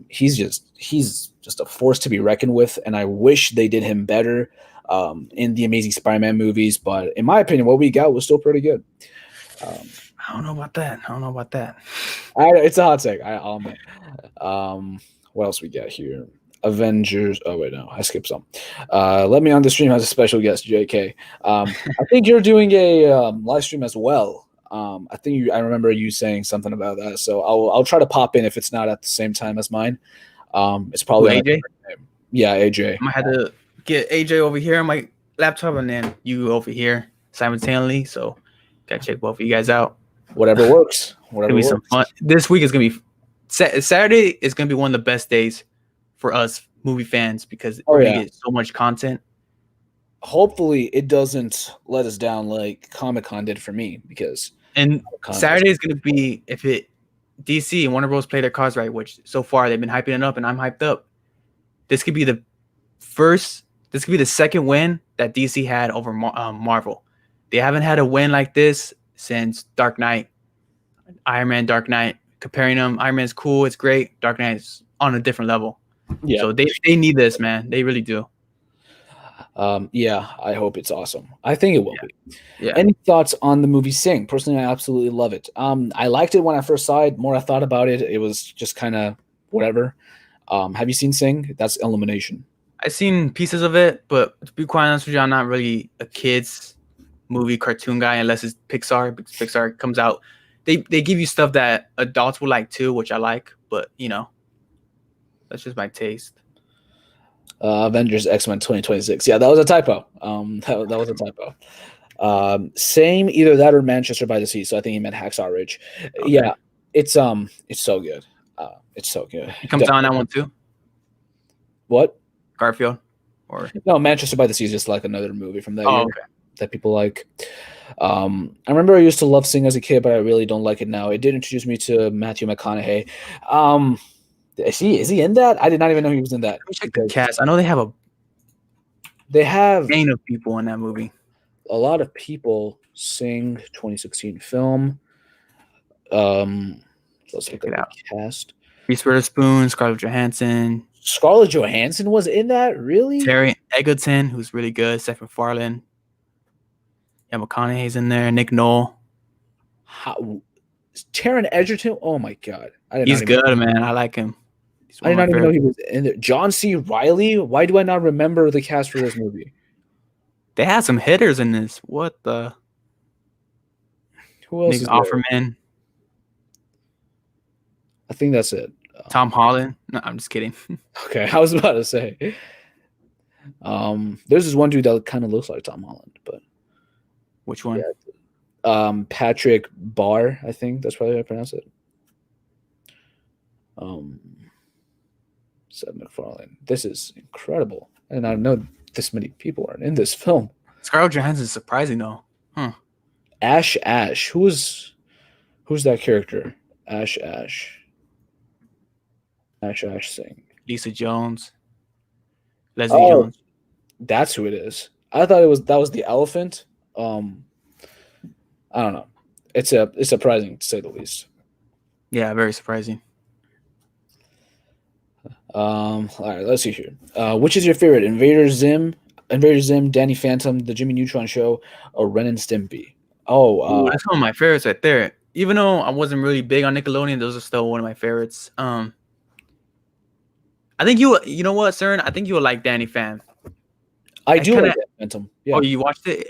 he's just a force to be reckoned with, and I wish they did him better in the Amazing Spider-Man movies. But in my opinion, what we got was still pretty good. I don't know about that. I don't know about that. It's a hot take. I'll admit. What else we got here? Avengers. Oh wait, no, I skipped some. Let me on the stream as a special guest, JK. I think you're doing a live stream as well. I remember you saying something about that, so I'll try to pop in if it's not at the same time as mine. It's Who, probably on a AJ? different name. Yeah, AJ. I might have to get AJ over here on my laptop and then you over here simultaneously. So gotta check both of you guys out. Whatever works. Whatever It's gonna be works. some fun. This week is gonna be Saturday is gonna be one of the best days for us movie fans because we're gonna get so much content. Hopefully, it doesn't let us down like Comic-Con did for me because Saturday is gonna be if it DC and Warner Bros. Play their cards right, which so far they've been hyping it up and I'm hyped up. This could be the second win that DC had over Marvel. They haven't had a win like this since Dark Knight, Iron Man, Dark Knight. Comparing them, Iron Man's cool, it's great. Dark Knight's on a different level. Yeah. So they need this, man. They really do. Yeah, I hope it's awesome. I think it will be. Yeah. Any thoughts on the movie Sing? Personally, I absolutely love it. I liked it when I first saw it. More I thought about it, it was just kind of whatever. Have you seen Sing? That's Illumination. I've seen pieces of it, but to be quite honest with you, I'm not really a kids movie cartoon guy unless it's Pixar. Because Pixar comes out, they give you stuff that adults will like too, which I like. But that's just my taste. Avengers X-Men 2026. Yeah, that was a typo. That was a typo. Same, either that or Manchester by the Sea. So I think he meant Hacksaw Ridge. Okay. Yeah, it's so good. It's so good. It comes on that one too. What? Garfield, or no? Manchester by the Sea is just like another movie from that year okay. that people like. I remember I used to love Sing as a kid, but I really don't like it now. It did introduce me to Matthew McConaughey. Is he in that? I did not even know he was in that. Check the cast. I know they have vein of people in that movie. A lot of people. Sing 2016 film. Let's look at the cast. Reese Witherspoon, Scarlett Johansson. Scarlett Johansson was in that? Really? Terry Egerton, who's really good. Seth MacFarlane. Yeah, McConaughey's in there. Nick Knoll. Taron Egerton? Oh my god. He's good, man. I like him. I did not even know he was in there. John C. Reilly? Why do I not remember the cast for this movie? They had some hitters in this. What the? Who else is Offerman. I think that's it. Tom Holland. No, I'm just kidding. Okay, I was about to say. There's this one dude that kind of looks like Tom Holland, but which one? Yeah. Patrick Barr, I think that's probably how I pronounce it. Seth MacFarlane. This is incredible, and I know this many people are in this film. Scarlett Johansson is surprising though. Huh. Ash. Who's that character? Ash Sing. Lisa Jones. Leslie Jones. That's who it is. I thought that was the elephant. I don't know. It's surprising to say the least. Yeah, very surprising. All right, let's see here. Which is your favorite? Invader Zim, Danny Phantom, The Jimmy Neutron Show, or Ren and Stimpy? Ooh, that's one of my favorites right there. Even though I wasn't really big on Nickelodeon, those are still one of my favorites. I think you know what, Cern? I think you would like Danny Phantom. I do like Phantom. Yeah. Oh, you watched it?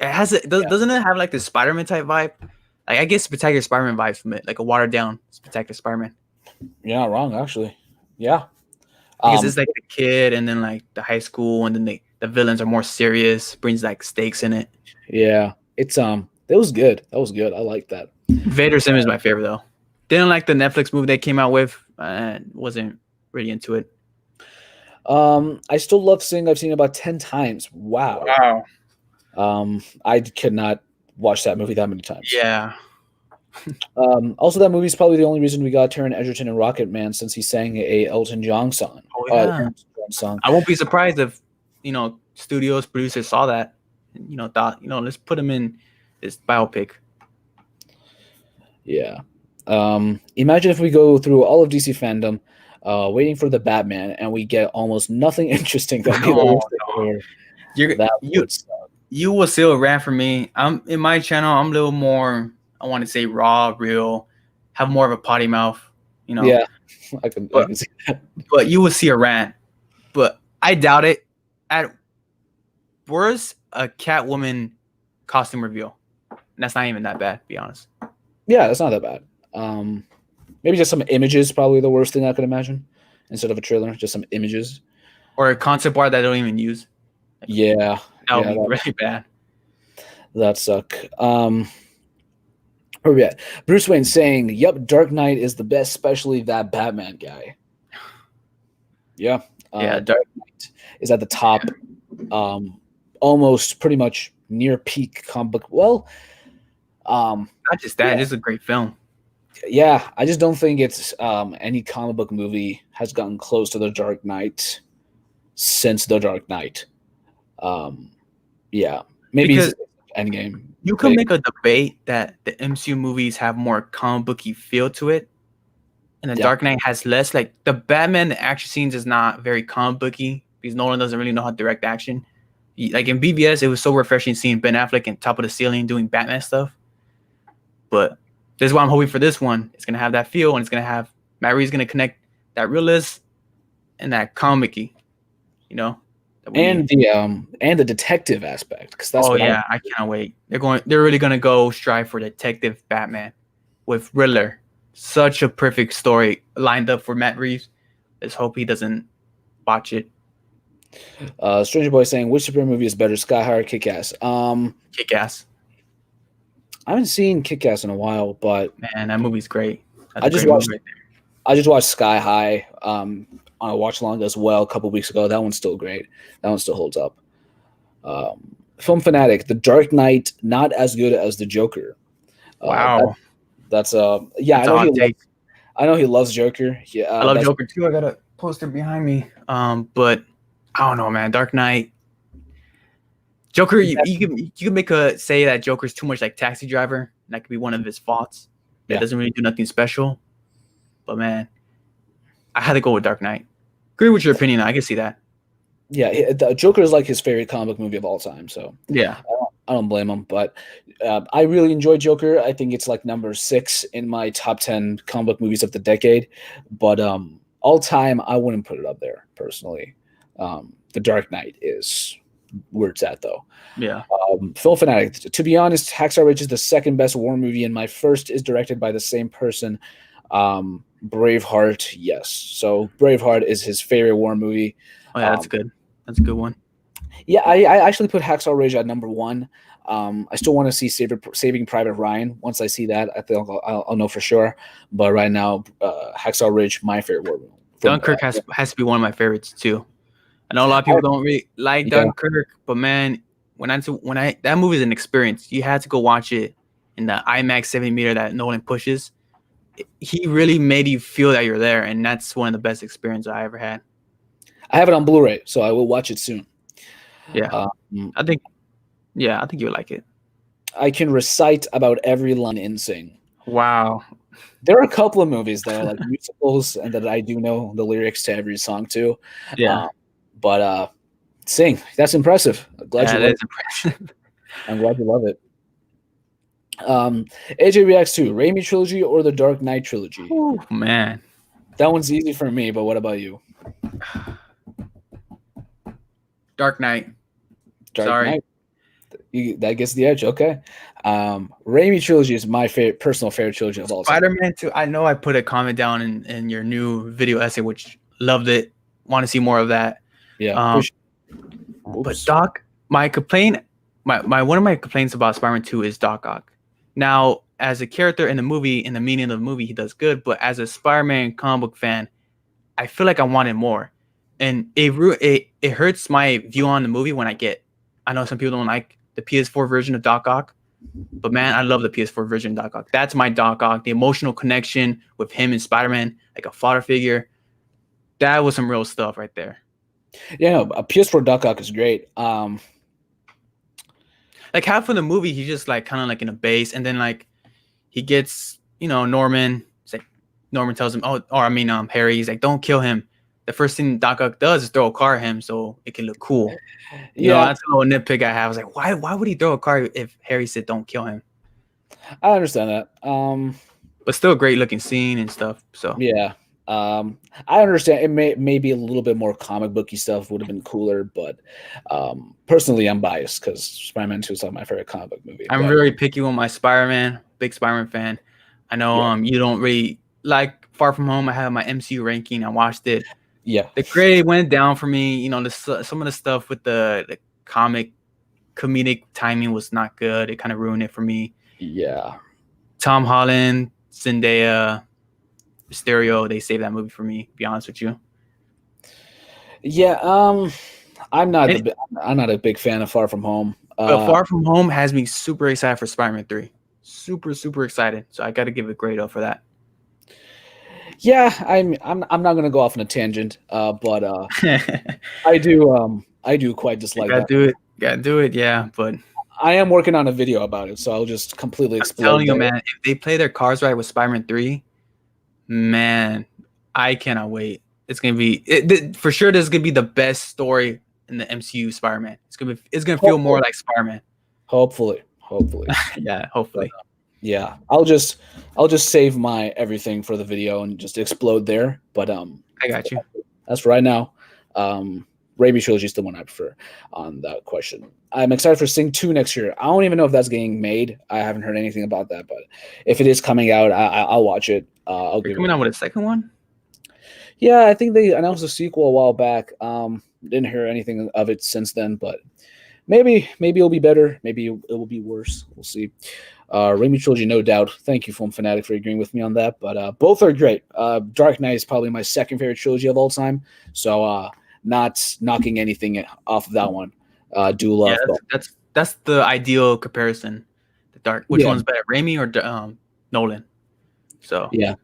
Doesn't it have like the Spider-Man type vibe? Like I get Spectacular Spider-Man vibes from it, like a watered down Spectacular Spider-Man. You're not wrong, actually. Yeah. Because it's like the kid and then like the high school and then the villains are more serious, brings like stakes in it. Yeah. It's That was good. That was good. I like that. Vader Sim is my favorite though. Didn't like the Netflix movie they came out with. Wasn't really into it. I still love Sing. I've seen it about 10 times. Wow. Wow. I could not watch that movie that many times. Yeah. Also, that movie is probably the only reason we got Taron Egerton and Rocket Man, since he sang a Elton John song. Oh yeah. Elton John song. I won't be surprised if studios producers saw that and thought let's put him in this biopic. Yeah. Imagine if we go through all of DC fandom, waiting for the Batman, and we get almost nothing interesting. That You will still rant for me. I'm in my channel. I'm a little more. I want to say raw, real, have more of a potty mouth. Yeah, I can see that. But you will see a rant. But I doubt it. At worst, a Catwoman costume reveal. And that's not even that bad, to be honest. Yeah, that's not that bad. Maybe just some images, probably the worst thing I could imagine. Instead of a trailer, just some images. Or a concept art that I don't even use. Yeah. That would be really bad. That suck. Where we at? Bruce Wayne saying, "Yep, Dark Knight is the best, especially that Batman guy." Yeah. Dark Knight is at the top. Almost pretty much near peak comic book. Well, not just that, it's a great film. Yeah, I just don't think it's any comic book movie has gotten close to The Dark Knight since The Dark Knight. Yeah, maybe it's Endgame. You can make a debate that the MCU movies have more comic booky feel to it, and The Dark Knight has less. Like the Batman action scenes is not very comic booky because Nolan doesn't really know how to direct action. Like in BVS, it was so refreshing seeing Ben Affleck on top of the ceiling doing Batman stuff. But this is why I'm hoping for this one. It's gonna have that feel, and it's gonna have Matt Reeves gonna connect that realist and that comic-y, and the detective aspect, because that's I can't wait. They're really gonna go strive for Detective Batman with Riddler. Such a perfect story lined up for Matt Reeves. Let's hope he doesn't botch it. Stranger Boy saying, which superhero movie is better, Sky High or Kick-Ass? Kick-Ass. I haven't seen Kick-Ass in a while, but man, that movie's great. I just watched Sky High on a watch along as well a couple weeks ago. That one's still great. That one still holds up. Film Fanatic, The Dark Knight, not as good as The Joker. Wow. That's I know he loves Joker. Yeah, I love Joker too. I got a poster behind me. But I don't know, man. Dark Knight. Joker, you can make say that Joker's too much like Taxi Driver. And that could be one of his faults. It doesn't really do nothing special. But man, I had to go with Dark Knight. Agree with your opinion. I can see that. Yeah, the Joker is like his favorite comic book movie of all time. So yeah, I don't blame him. But I really enjoy Joker. I think it's like number 6 in my top 10 comic book movies of the decade. But all time, I wouldn't put it up there personally. The Dark Knight is where it's at, though. Yeah. Film Fanatic. To be honest, Hacksaw Ridge is the second best war movie, and my first is directed by the same person. Braveheart, yes. So Braveheart is his favorite war movie. Oh yeah, that's good. That's a good one. Yeah, I actually put Hacksaw Ridge at number 1. I still want to see Saving Private Ryan. Once I see that, I think I'll know for sure. But right now, Hacksaw Ridge, my favorite war movie. Dunkirk has to be one of my favorites too. I know a lot of people don't really like Dunkirk, but man, when that movie is an experience. You had to go watch it in the IMAX 70 that Nolan pushes. He really made you feel that you're there, and that's one of the best experiences I ever had. I have it on Blu-ray, so I will watch it soon. Yeah, I think you would like it. I can recite about every line in Sing. Wow. There are a couple of movies that are like musicals and that I do know the lyrics to every song too. Yeah. But Sing, that's impressive. I'm glad you love it. Impressive. I'm glad you love it. AJ reacts to Raimi trilogy or the Dark Knight trilogy. Oh man. That one's easy for me, but what about you? Dark Knight. Sorry. That gets the edge. Okay. Raimi trilogy is my personal favorite trilogy of all time. Spider-Man 2. I know I put a comment down in your new video essay, which loved it. Want to see more of that. Yeah. But Doc, my complaint my one of my complaints about Spider-Man 2 is Doc Ock. Now, as a character in the movie, in the meaning of the movie, he does good, but as a Spider-Man comic book fan, I feel like I wanted more. And it hurts my view on the movie when I know some people don't like the PS4 version of Doc Ock, but man, I love the PS4 version of Doc Ock. That's my Doc Ock. The emotional connection with him and Spider-Man, like a father figure. That was some real stuff right there. Yeah, no, a PS4 Doc Ock is great. Like half of the movie, he's just like kind of like in a base, and then like he gets Norman. It's like Norman tells him, Harry. He's like, don't kill him. The first thing Doc Ock does is throw a car at him so it can look cool. Yeah, That's a little nitpick I have. I was like, why would he throw a car if Harry said don't kill him? I understand that. But still a great looking scene and stuff. So yeah. I understand it may be a little bit more comic booky stuff would have been cooler, but personally I'm biased because Spider-Man 2 is not my favorite comic book movie. I'm very picky on my Spider-Man, big Spider-Man fan. I know you don't really like Far From Home. I have my MCU ranking. I watched it. Yeah. The grade went down for me. Some of the stuff with the comedic timing was not good. It kind of ruined it for me. Yeah. Tom Holland, Zendaya, Mysterio, they saved that movie for me, to be honest with you. Yeah, I'm not a big fan of Far From Home. But Far From Home has me super excited for Spider-Man 3. Super, super excited. So I got to give a grade up for that. Yeah, I'm not gonna go off on a tangent, but I do quite dislike that. Gotta do it, yeah. But I am working on a video about it, so I'll just completely explode. I'm telling you, man, if they play their cards right with Spider-Man 3, man, I cannot wait. It's gonna be for sure. This is gonna be the best story in the MCU Spider-Man. It's gonna feel more like Spider-Man. Hopefully. Yeah, hopefully. But, yeah, I'll just save my everything for the video and just explode there. But I got you. That's for right now. Raimi trilogy is the one I prefer on that question. I'm excited for Sing 2 next year. I don't even know if that's getting made. I haven't heard anything about that, but if it is coming out, I'll watch it. They're coming out with a second one? Yeah, I think they announced a sequel a while back. Didn't hear anything of it since then, but maybe it'll be better. Maybe it will be worse. We'll see. Raimi trilogy, no doubt. Thank you, Film Fanatic, for agreeing with me on that. But both are great. Dark Knight is probably my second favorite trilogy of all time. So not knocking anything off of that one. Do love. Yeah, that's the ideal comparison. Which one's better, Raimi or Nolan? So yeah.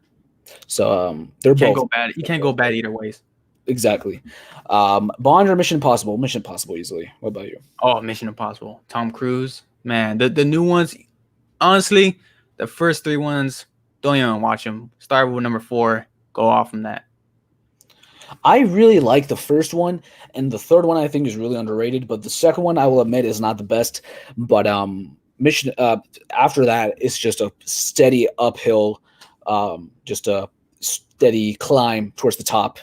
So they're both. Go bad. You can't go bad either ways. Exactly. Bond or Mission Impossible? Mission Impossible easily. What about you? Oh, Mission Impossible. Tom Cruise. Man, the new ones, honestly, the first 3 ones, don't even watch them. Start with number 4. Go off from that. I really like the first one, and the third one I think is really underrated. But the second one, I will admit, is not the best. But Mission after that, it's just a steady uphill, just a steady climb towards the top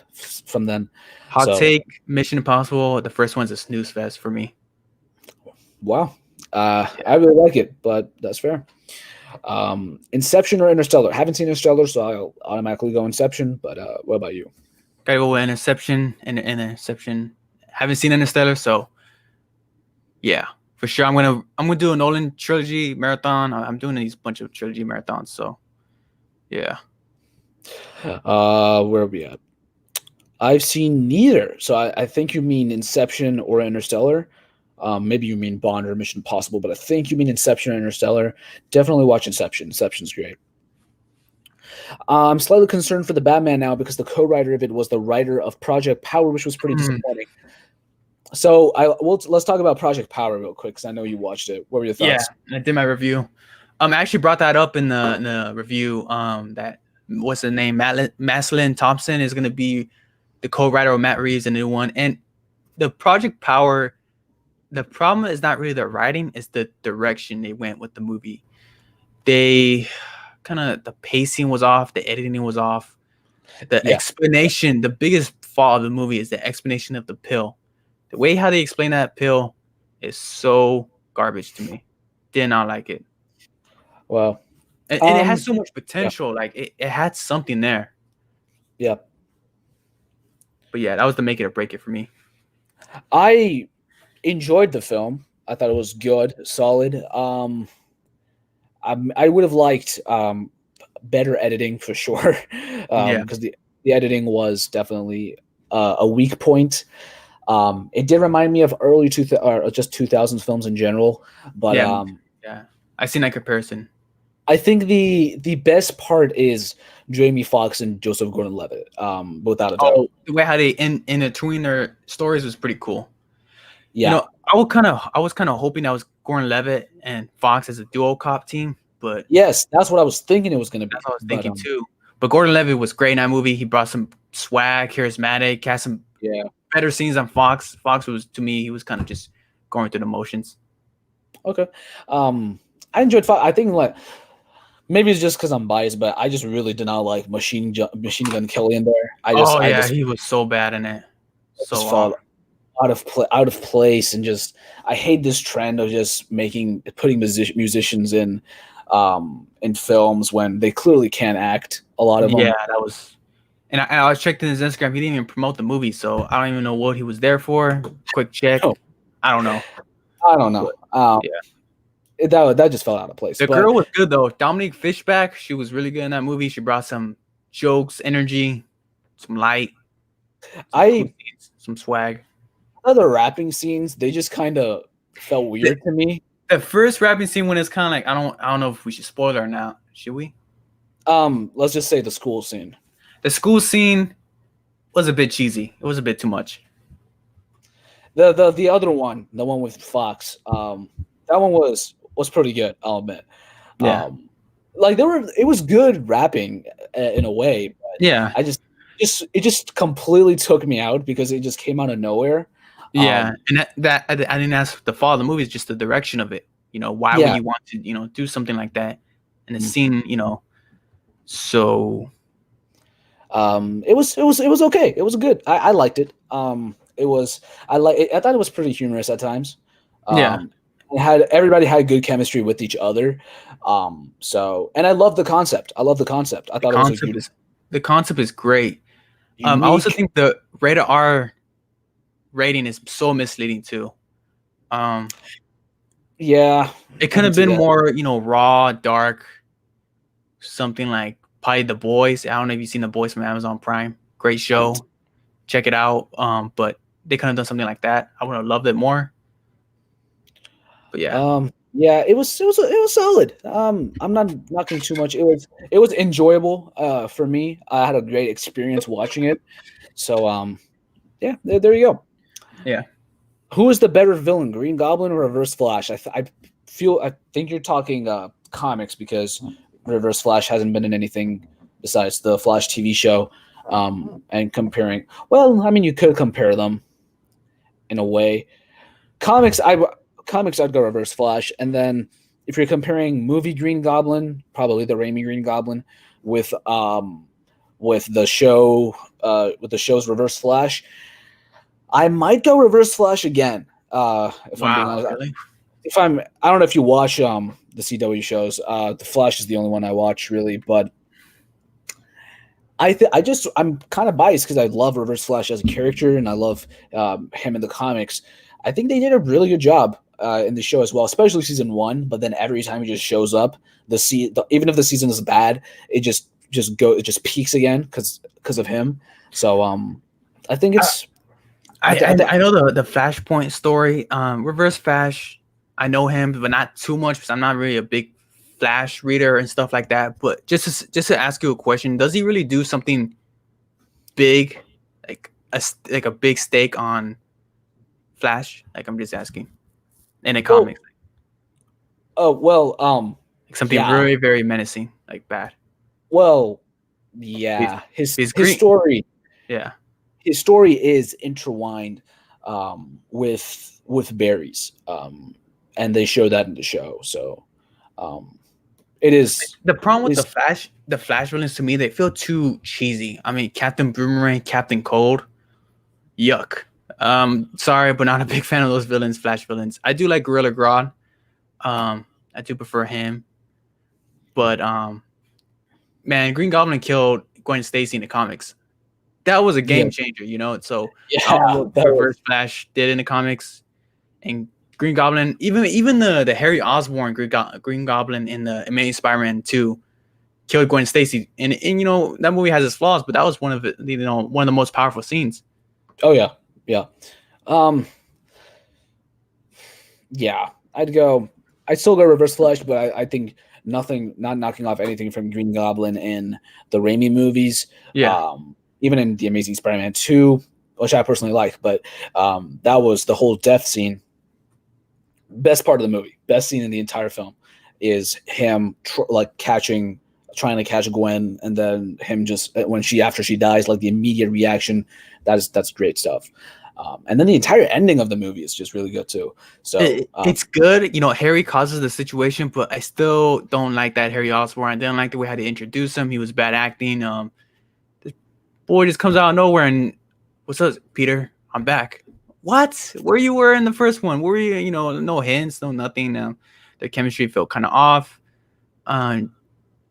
from then. Hot take: Mission Impossible. The first one's a snooze fest for me. Wow, I really like it, but that's fair. Inception or Interstellar? Haven't seen Interstellar, so I'll automatically go Inception. But what about you? Gotta go with Interception and Interception. Haven't seen Interstellar, so yeah, for sure. I'm gonna do a Nolan trilogy marathon. I'm doing these bunch of trilogy marathons, so yeah. Where are we at? I've seen neither, so I think you mean Inception or Interstellar. Maybe you mean Bond or Mission Impossible, but I think you mean Inception or Interstellar. Definitely watch Inception. Inception's great. I'm slightly concerned for the Batman now because the co-writer of it was the writer of Project Power, which was pretty disappointing. So let's talk about Project Power real quick because I know you watched it. What were your thoughts? Yeah, I did my review. I actually brought that up in the review. That what's the name? Maslin Thompson is going to be the co-writer of Matt Reeves, the new one. And the Project Power, the problem is not really the writing, it's the direction they went with the movie. They the pacing was off, the editing was off. The explanation, the biggest fault of the movie is the explanation of the pill. The way how they explain that pill is so garbage to me. Did not like it. Well, and it has so much potential. Like it had something there. Yeah. But yeah, that was the make it or break it for me. I enjoyed the film. I thought it was good, solid. I would have liked better editing for sure, Yeah, because the editing was definitely a weak point. It did remind me of early or just 2000s films in general, but yeah, yeah. I seen that comparison. I think the best part is Jamie Foxx and Joseph Gordon-Levitt, without a doubt. Oh, the way how they in between their stories was pretty cool. You Yeah. know, I was kind of hoping that was Gordon Levitt and Fox as a duo cop team, but Yes, that's what I was thinking it was going to that's be. what I was But thinking too. But Gordon Levitt was great in that movie. He brought some swag, charismatic, had some yeah. better scenes than Fox. Fox was, to me, he was kind of just going through the motions. Okay. Um, I enjoyed. I think like maybe it's just because I'm biased, but I just really did not like Machine Gun Kelly in there. Oh I yeah, just he was so bad in it. So felt out of place, and just I hate this trend of just putting musicians in films when they clearly can't act. A lot of yeah, them. that was. And I was checking his Instagram. He didn't even promote the movie, so I don't even know what he was there for. Quick check. Oh, I don't know. I don't know. But yeah, That just fell out of place. the But girl was good though. Dominique Fishback, she was really good in that movie. She brought some jokes, energy, some light, some cool I scenes, some swag. other rapping scenes, they just kind of felt The, weird to me. the first rapping scene when it's kind of like I don't know if we should spoil it or not. Should we? Let's just say the school scene. The school scene was a bit cheesy. It was a bit too much. The other one, the one with Fox, that one was pretty good. I'll admit. Yeah. Like it was good rapping in a way, but Yeah. I it just completely took me out because it just came out of nowhere. Yeah, and that I didn't ask the fall of the movie is just the direction of it. You know, why would Yeah, you want to, do something like that? And the scene, so it was okay. It was good. I liked it. I thought it was pretty humorous at times. yeah, Everybody had good chemistry with each other. And I love the concept. I love the concept. I the thought it was a concept is the concept is great. I also unique. think the rated R rating is so misleading too. Um, Yeah, it I could can have see been that. more, raw, dark, something like probably The Boys. I don't know if you've seen The Boys from Amazon Prime. Great show. Check it out. But they could have done something like that. I would have loved it more. But yeah. Yeah, it was solid. I'm not knocking too much. It was enjoyable. For me, I had a great experience watching it. So, yeah, there you go. Yeah. Who is the better villain, Green Goblin or Reverse Flash? I think you're talking comics because Reverse Flash hasn't been in anything besides the Flash TV show. And comparing, well, I mean, you could compare them in a way. Comics, I'd go Reverse Flash, and then if you're comparing movie Green Goblin, probably the Raimi Green Goblin with the show's Reverse Flash, I might go Reverse Flash again. If I'm being Wow. honest, Really? I don't know if you watch the CW shows. The Flash is the only one I watch really, but I'm kind of biased because I love Reverse Flash as a character and I love him in the comics. I think they did a really good job in the show as well, especially season 1. But then every time he just shows up, even if the season is bad, it just peaks again because of him. So I think it's I know the Flashpoint story. Reverse Flash, I know him, but not too much because I'm not really a big Flash reader and stuff like that. But just to ask you a question, does he really do something big, like a big stake on Flash? Like I'm just asking in a comic, like something yeah, very very menacing, like bad. well, He's, yeah, he's green. Yeah, his story is intertwined with Barry's, and they show that in the show. So it is. the problem with Is the Flash villains to me, they feel too cheesy. I mean, Captain Boomerang, Captain Cold, yuck. Sorry, but not a big fan of those villains, Flash villains. I do like Gorilla Grodd. I do prefer him, but man, Green Goblin killed Gwen Stacy in the comics. That was a game changer, So I don't know what that was, Reverse Flash did in the comics, and Green Goblin, even the Harry Osborn Green Goblin in the Amazing Spider-Man 2 killed Gwen Stacy, and that movie has its flaws, but that was one of the most powerful scenes. Oh yeah, yeah, um, yeah. I'd still go Reverse Flash, but I think not knocking off anything from Green Goblin in the Raimi movies. Yeah, Even in the Amazing Spider-Man 2, which I personally like, but that was the whole death scene. Best part of the movie, best scene in the entire film, is him trying to catch Gwen, and then him just after she dies, like the immediate reaction. That's great stuff. And then the entire ending of the movie is just really good too. So it's good. Harry causes the situation, but I still don't like that Harry Osborn. I didn't like the way how they introduced him. He was bad acting. This boy just comes out of nowhere and what's up, Peter? I'm back. What? Where you were in the first one? Where were you? No hints, no nothing. The chemistry felt kind of off. I'm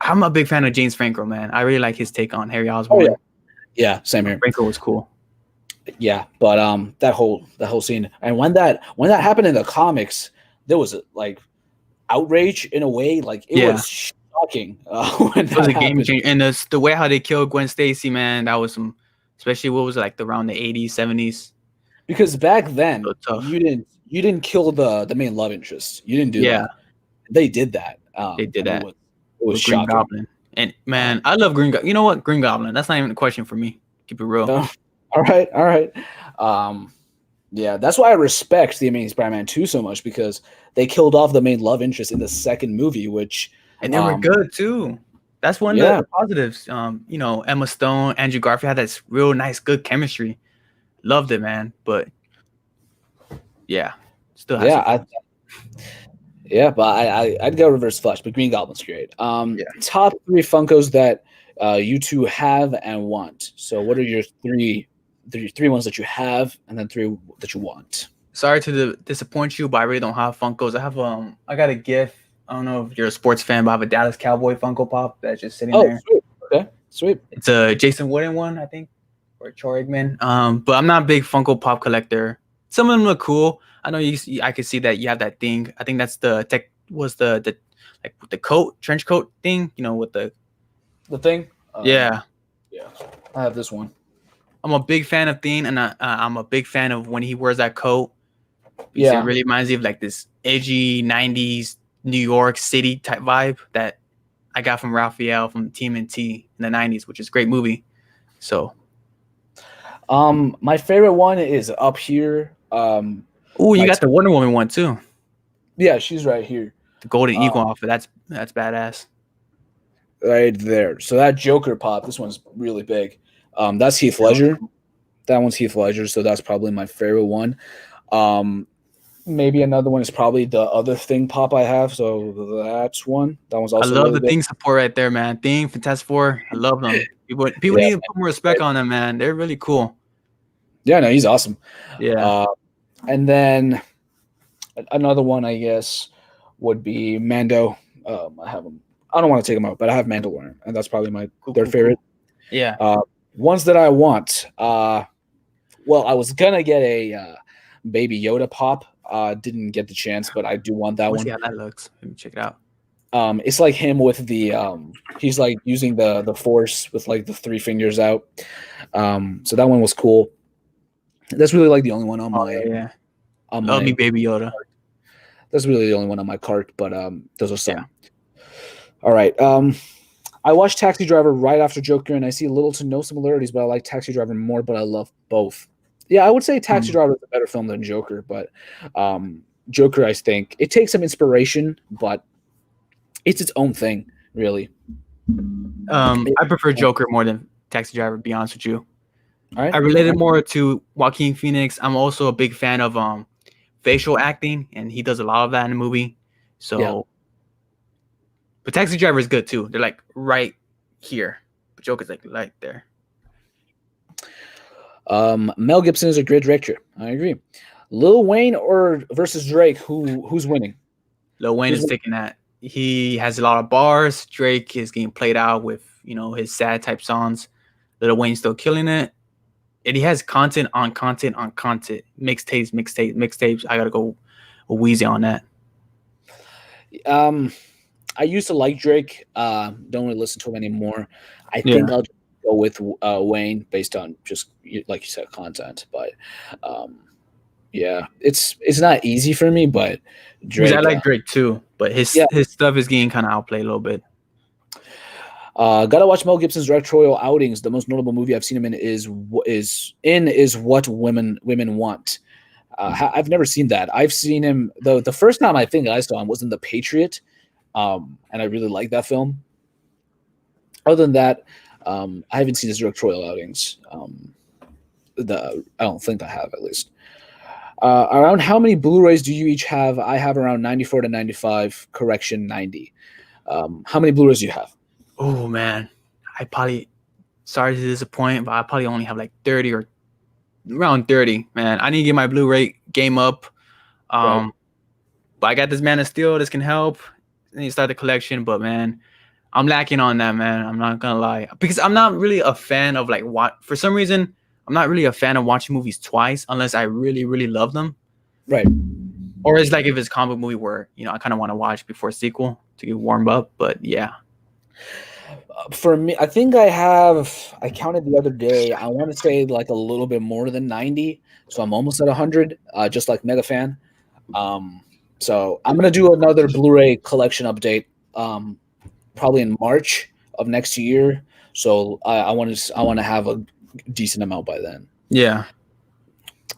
a big fan of James Franco, man. I really like his take on Harry Osborn. Oh, yeah, same here. Franco was cool. Yeah, but that whole scene, and when that happened in the comics, there was like outrage in a way. Like it was shocking when that was a happened. game changer, and the way how they killed Gwen Stacy, man, that was some. Especially what was it, like around the 80s, 70s. Because back then you didn't kill the main love interest. You didn't do that. They did that. They did that. It was Green shocking. Goblin. And man, I love Green Goblin. You know what? Green Goblin. That's not even a question for me. Keep it real. All right. Yeah, that's why I respect the Amazing Spider-Man 2 so much, because they killed off the main love interest in the second movie, and they were good too. That's one of the positives. Emma Stone, Andrew Garfield had that real nice, good chemistry. Loved it, man. But yeah, still has but I'd go Reverse Flash, but Green Goblin's great. Top 3 Funkos that you two have and want. So what are your three ones that you have, and then 3 that you want? Sorry to disappoint you, but I really don't have Funkos. I have I got a gift. I don't know if you're a sports fan, but I have a Dallas Cowboy Funko Pop that's just sitting there. Sweet. Okay, sweet. It's a Jason Wooden one, I think, or Troy Aikman. But I'm not a big Funko Pop collector. Some of them look cool. I know I could see that you have that thing. I think that's the coat, trench coat thing. With the thing. Yeah. I have this one. I'm a big fan of Thing, and I'm a big fan of when he wears that coat. It really reminds me of like this edgy 90s New York City type vibe that I got from Raphael from TMNT in the 90s, which is a great movie. So my favorite one is up here. You got the Wonder Woman one too. Yeah, she's right here. The Golden Eagle outfit. That's badass. Right there. So that Joker pop, this one's really big. That's Heath Ledger. That one's Heath Ledger, so that's probably my favorite one. Maybe another one is probably the other Thing pop I have. So that's one. That one's also. I love really the big. Thing support right there, man. Thing, Fantastic Four. I love them. People need to put more respect on them, man. They're really cool. Yeah, no, he's awesome. Yeah. And then another one, I guess, would be Mando. I have him. I don't want to take him out, but I have Mandalorian, and that's probably my third favorite. Yeah. Ones that I want. Well, I was gonna get a Baby Yoda pop. Didn't get the chance, but I do want that one. See how that looks. Let me check it out. It's like him with the he's like using the Force with like the 3 fingers out. So that one was cool. That's really like the only one on my Love me, Baby Yoda. That's really the only one on my cart, but those are some. All right. I watched Taxi Driver right after Joker, and I see little to no similarities, but I like Taxi Driver more, but I love both. Yeah, I would say Taxi Driver is a better film than Joker, but Joker, I think, it takes some inspiration, but it's its own thing, really. I prefer Joker more than Taxi Driver, to be honest with you. All right. I related more to Joaquin Phoenix. I'm also a big fan of facial acting, and he does a lot of that in the movie. So, but Taxi Driver is good too. They're like right here, but Joker's like right there. Mel Gibson is a great director. I agree. Lil Wayne versus Drake, who's winning? Lil Wayne is taking that. He has a lot of bars. Drake is getting played out with his sad type songs. Lil Wayne's still killing it. And he has content on content on content. Mixtapes. I gotta go Wheezy on that. I used to like Drake. Don't really listen to him anymore. I think Yeah. I'll go with Wayne based on just like you said, content. But yeah, it's not easy for me. But Because I Drake, like Drake too, but yeah. his stuff is getting kind of outplayed a little bit. Gotta watch Mel Gibson's directorial outings. The most notable movie I've seen him in is What Women Want. I've never seen that. I've seen him the first time I think I saw him was in The Patriot, and I really like that film. Other than that, I haven't seen his directorial outings. I don't think I have, at least. Around how many Blu-rays do you each have? I have around 94 to 95. Correction, 90. How many Blu-rays do you have? Oh man, I probably sorry to disappoint, but I probably only have like 30 or around 30. Man, I need to get my Blu-ray game up. Right. But I got this Man of Steel. This can help. I need to start the collection, but man, I'm lacking on that, man. I'm not gonna lie, because I'm not really a fan of like what. For some reason, I'm not really a fan of watching movies twice unless I really, really love them. Right. Or it's like if it's a comic movie where I kind of want to watch before sequel to get warmed up. But yeah, For me, I think I counted the other day. I want to say like a little bit more than 90. So I'm almost at 100, just like Mega Fan. So I'm going to do another Blu-ray collection update probably in March of next year. So I want to have a decent amount by then. yeah.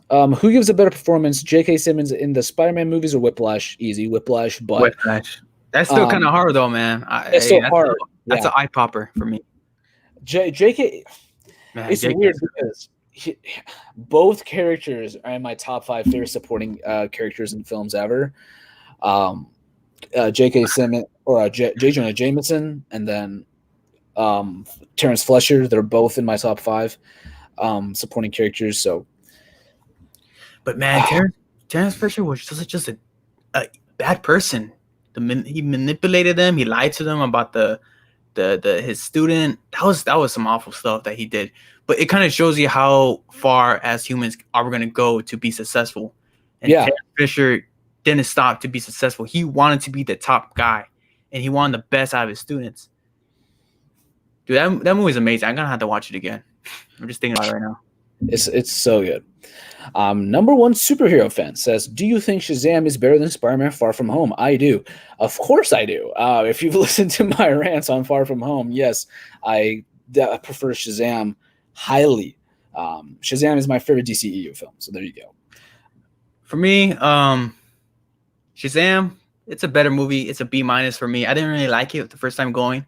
Who gives a better performance, J.K. Simmons in the Spider-Man movies or Whiplash? Easy, Whiplash. But Whiplash. That's still kind of hard though, man. it's still hard. That's an eye popper for me. J.K. Man, It's weird because both characters are in my top 5 favorite supporting characters in films ever. J.K. Simmons or J. Jonah Jameson, and then Terrence Fletcher. They're both in my top 5 supporting characters. So, but man, Terrence Fletcher was just a bad person. He manipulated them. He lied to them about his student. That was some awful stuff that he did. But it kind of shows you how far as humans are we going to go to be successful. And yeah, Terrence Fisher didn't stop to be successful. He wanted to be the top guy, and he wanted the best out of his students. Dude, that movie is amazing. I'm gonna have to watch it again. I'm just thinking about it right now. it's so good. Number one superhero fan says, "Do you think Shazam is better than Spider-Man: Far From Home?" I do. Of course, I do. If you've listened to my rants on Far From Home, yes, I prefer Shazam highly. Shazam is my favorite DCEU film. So there you go. For me, Shazam, it's a better movie. It's a B- for me. I didn't really like it the first time going,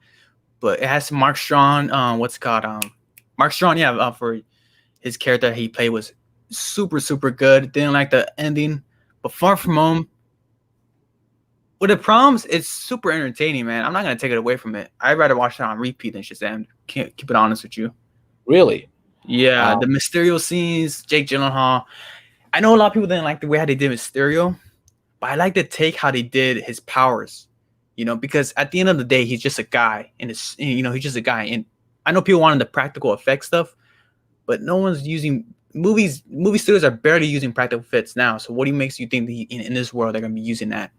but it has Mark Strong. What's it called? Mark Strong. Yeah, for his character he played was super, super good. Didn't like the ending, but Far From Home, with the problems, it's super entertaining, man. I'm not gonna take it away from it. I'd rather watch it on repeat than Shazam. Can't keep it honest with you. Really? Yeah, the Mysterio scenes, Jake Gyllenhaal. I know a lot of people didn't like the way how they did Mysterio, but I like to take how they did his powers. Because at the end of the day, he's just a guy, and he's just a guy. And I know people wanted the practical effect stuff, but no one's using movie studios are barely using practical effects now. So what makes you think that in this world they're gonna be using that?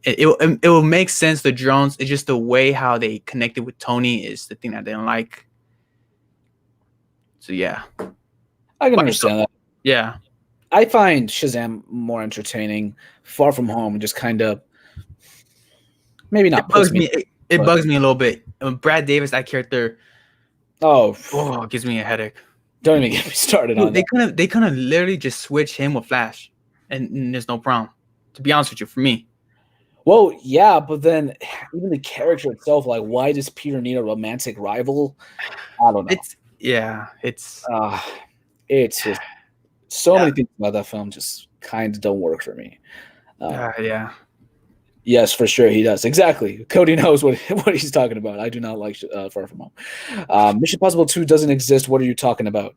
It will make sense. The drones, it's just the way how they connected with Tony is the thing that I didn't like. So yeah, I can understand that. Yeah, I find Shazam more entertaining. Far From Home just kind of maybe not bugs me. It bugs me a little bit. Brad Davis, that character. Oh, it gives me a headache. Don't even get me started on that. They kind of literally just switch him with Flash, and there's no problem. To be honest with you, for me. Well, yeah, but then even the character itself, like, why does Peter need a romantic rival? I don't know. It's just so many things about that film just kind of don't work for me. Yeah. Yes, for sure he does. Exactly. Cody knows what he's talking about. I do not like Far From Home. Mission Impossible 2 doesn't exist. What are you talking about?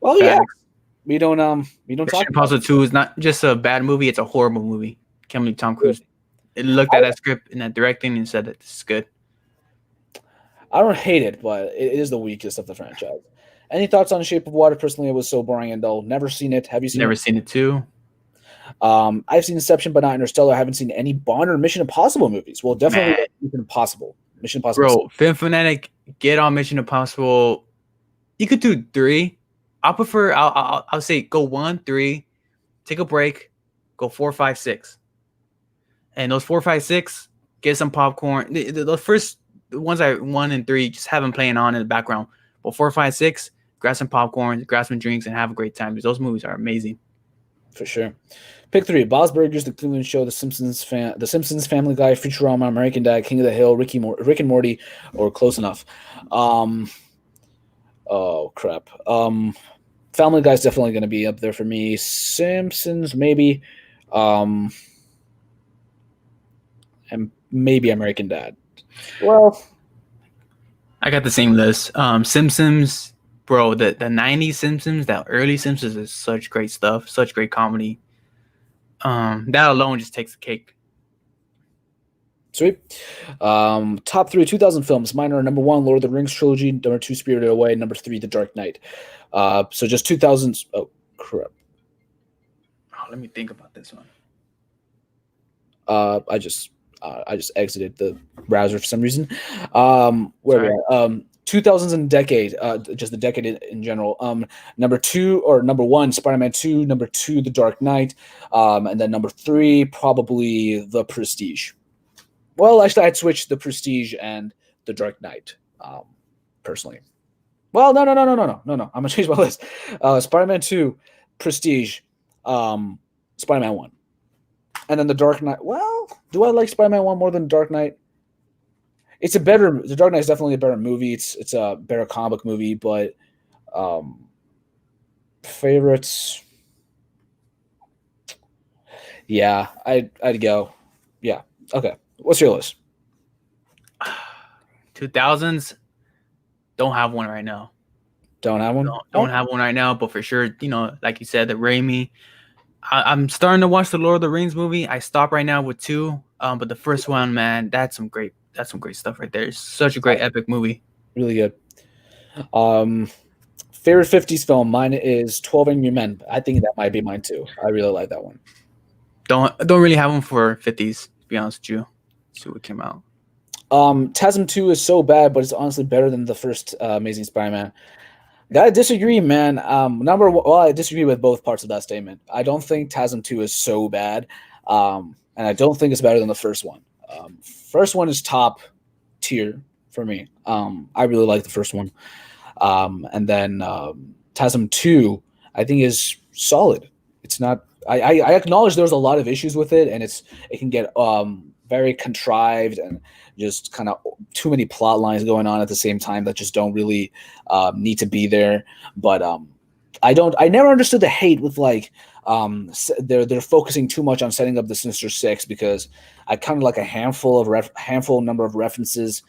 Well, yeah, we don't talk. Mission Impossible 2 is not just a bad movie; it's a horrible movie. Can't believe Tom Cruise looked at that script and that directing and said that this is good. I don't hate it, but it is the weakest of the franchise. Any thoughts on Shape of Water? Personally, it was so boring and dull. Never seen it. Have you seen it? Never seen it too. I've seen Inception, but not Interstellar. I haven't seen any Bond or Mission Impossible movies. Well, definitely Man, Mission Impossible. Mission Impossible. bro, Film Fanatic, get on Mission Impossible. You could do 3. I'll prefer. I'll say go 1, 3, take a break, go 4, 5, 6, and those 4, 5, 6, get some popcorn. The first ones 1 and 3, just have them playing on in the background. But 4, 5, 6, grab some popcorn, grab some drinks, and have a great time because those movies are amazing. For sure. Pick 3: Bob's Burgers, The Cleveland Show, The Simpsons, Family Guy, Futurama, American Dad, King of the Hill, Rick and Morty, or Close Enough. Oh crap. Family Guy's definitely going to be up there for me. Simpsons maybe, and maybe American Dad. Well, I got the same list. Simpsons, bro. The '90s Simpsons, that early Simpsons is such great stuff, such great comedy. That alone just takes the cake. Sweet. Top 3 2000 films. Mine are number 1, Lord of the Rings trilogy. Number 2, Spirited Away. Number 3, The Dark Knight. So just 2000s. Oh crap. Oh, let me think about this one. I just exited the browser for some reason. Where we at? 2000s and decade. Just the decade in general. Number 1, Spider-Man 2. Number 2, The Dark Knight. And then number 3, probably The Prestige. Well, actually, I'd switch The Prestige and The Dark Knight, personally. Well, no. I'm gonna change my list. Spider-Man 2, Prestige, Spider-Man 1, and then The Dark Knight. Well, do I like Spider-Man 1 more than Dark Knight? The Dark Knight is definitely a better movie. It's a better comic movie, but favorites. Yeah, I'd go. Yeah, okay. What's your list? 2000s, don't have one right now. Don't have one? Don't have one right now, but for sure, like you said, the Raimi. I'm starting to watch the Lord of the Rings movie. I stopped right now with 2, but the first one, man, that's some great stuff right there. It's such a great epic movie. Really good. Favorite 50s film, mine is 12 Angry Men. I think that might be mine too. I really like that one. Don't really have one for 50s, to be honest with you. Let's see what came out. TASM 2 is so bad, but it's honestly better than the first Amazing Spider-Man. Gotta disagree, man. I disagree with both parts of that statement. I don't think TASM 2 is so bad, and I don't think it's better than the first one. First one is top tier for me. I really like the first one. And then TASM 2, I think, is solid. It's not. I acknowledge there's a lot of issues with it, and it can get very contrived and just kind of too many plot lines going on at the same time that just don't really need to be there. But I never understood the hate with like they're focusing too much on setting up the Sinister Six, because I kind of like a handful number of references,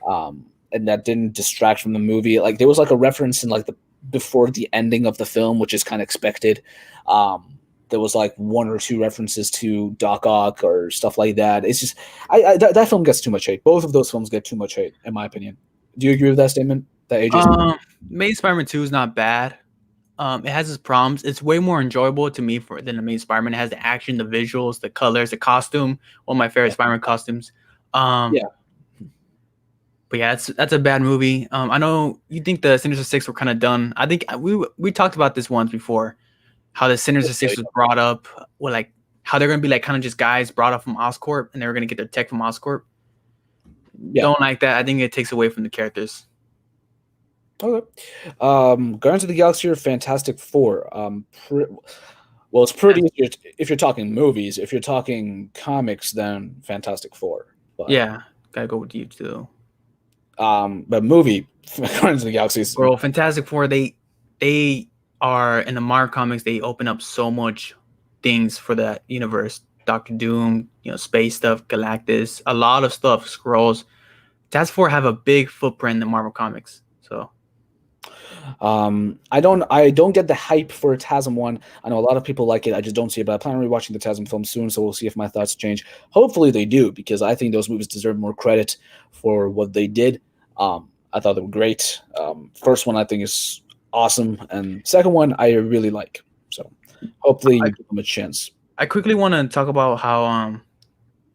and that didn't distract from the movie. Like there was like a reference in like before the ending of the film, which is kind of expected. There was like 1 or 2 references to Doc Ock or stuff like that. It's just that film gets too much hate. Both of those films get too much hate, in my opinion. Do you agree with that statement? That Amazing Spider-Man 2 is not bad. It has its problems. It's way more enjoyable to me than Amazing Spider-Man. It has the action, the visuals, the colors, the costume. One of my favorite Spider-Man costumes. Yeah. But yeah, that's a bad movie. I know you think the Sinister Six were kind of done. I think we talked about this once before. How the Sinister Six was brought up, or like how they're gonna be like kind of just guys brought up from Oscorp, and they were gonna get their tech from Oscorp. Yeah. Don't like that. I think it takes away from the characters. Okay. Guardians of the Galaxy or Fantastic Four. Well, it's pretty if you're talking movies. If you're talking comics, then Fantastic Four. But, yeah, gotta go with you too. But movie Guardians of the Galaxy. Bro, Fantastic Four. They are in the Marvel comics. They open up so much things for that universe. Doctor Doom, space stuff, Galactus, a lot of stuff. Skrulls. Fantastic Four have a big footprint in the Marvel comics. So, I don't get the hype for TASM 1. I know a lot of people like it. I just don't see it. But I plan on rewatching the TASM film soon, so we'll see if my thoughts change. Hopefully they do, because I think those movies deserve more credit for what they did. I thought they were great. First one I think is awesome, and second one I really like. So hopefully you give them a chance. I quickly want to talk about how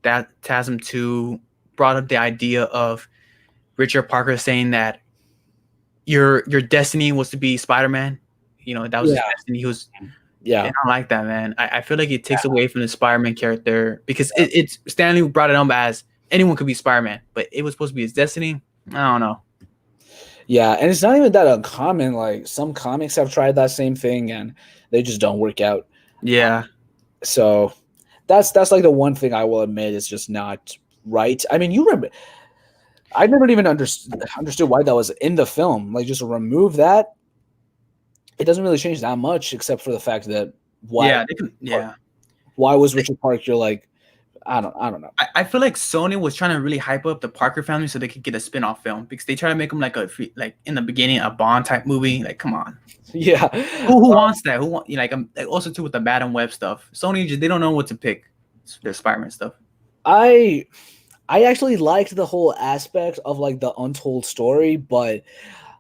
that TASM 2 brought up the idea of Richard Parker saying that your destiny was to be Spider-Man. You know, that was his Yeah, destiny. He was, yeah, and I like that, man. I feel like it takes away from the Spider-Man character because it's Stanley brought it up as anyone could be Spider-Man, but it was supposed to be his destiny. I don't know. yeah. And it's not even that uncommon. Like some comics have tried that same thing, and they just don't work out. Yeah, So that's like the one thing I will admit is just not right. I mean, you remember I never even understood why that was in the film. Like just remove that. It doesn't really change that much, except for the fact that yeah, they can, yeah. why was Richard Parker like I don't know. I feel like Sony was trying to really hype up the Parker family so they could get a spin-off film because they try to make them like like in the beginning a Bond type movie. Like, come on, Yeah, who wants that? Who want like also too with the Madam Web stuff? Sony just they don't know what to pick. Their Spider-Man stuff. I actually liked the whole aspect of like the untold story, but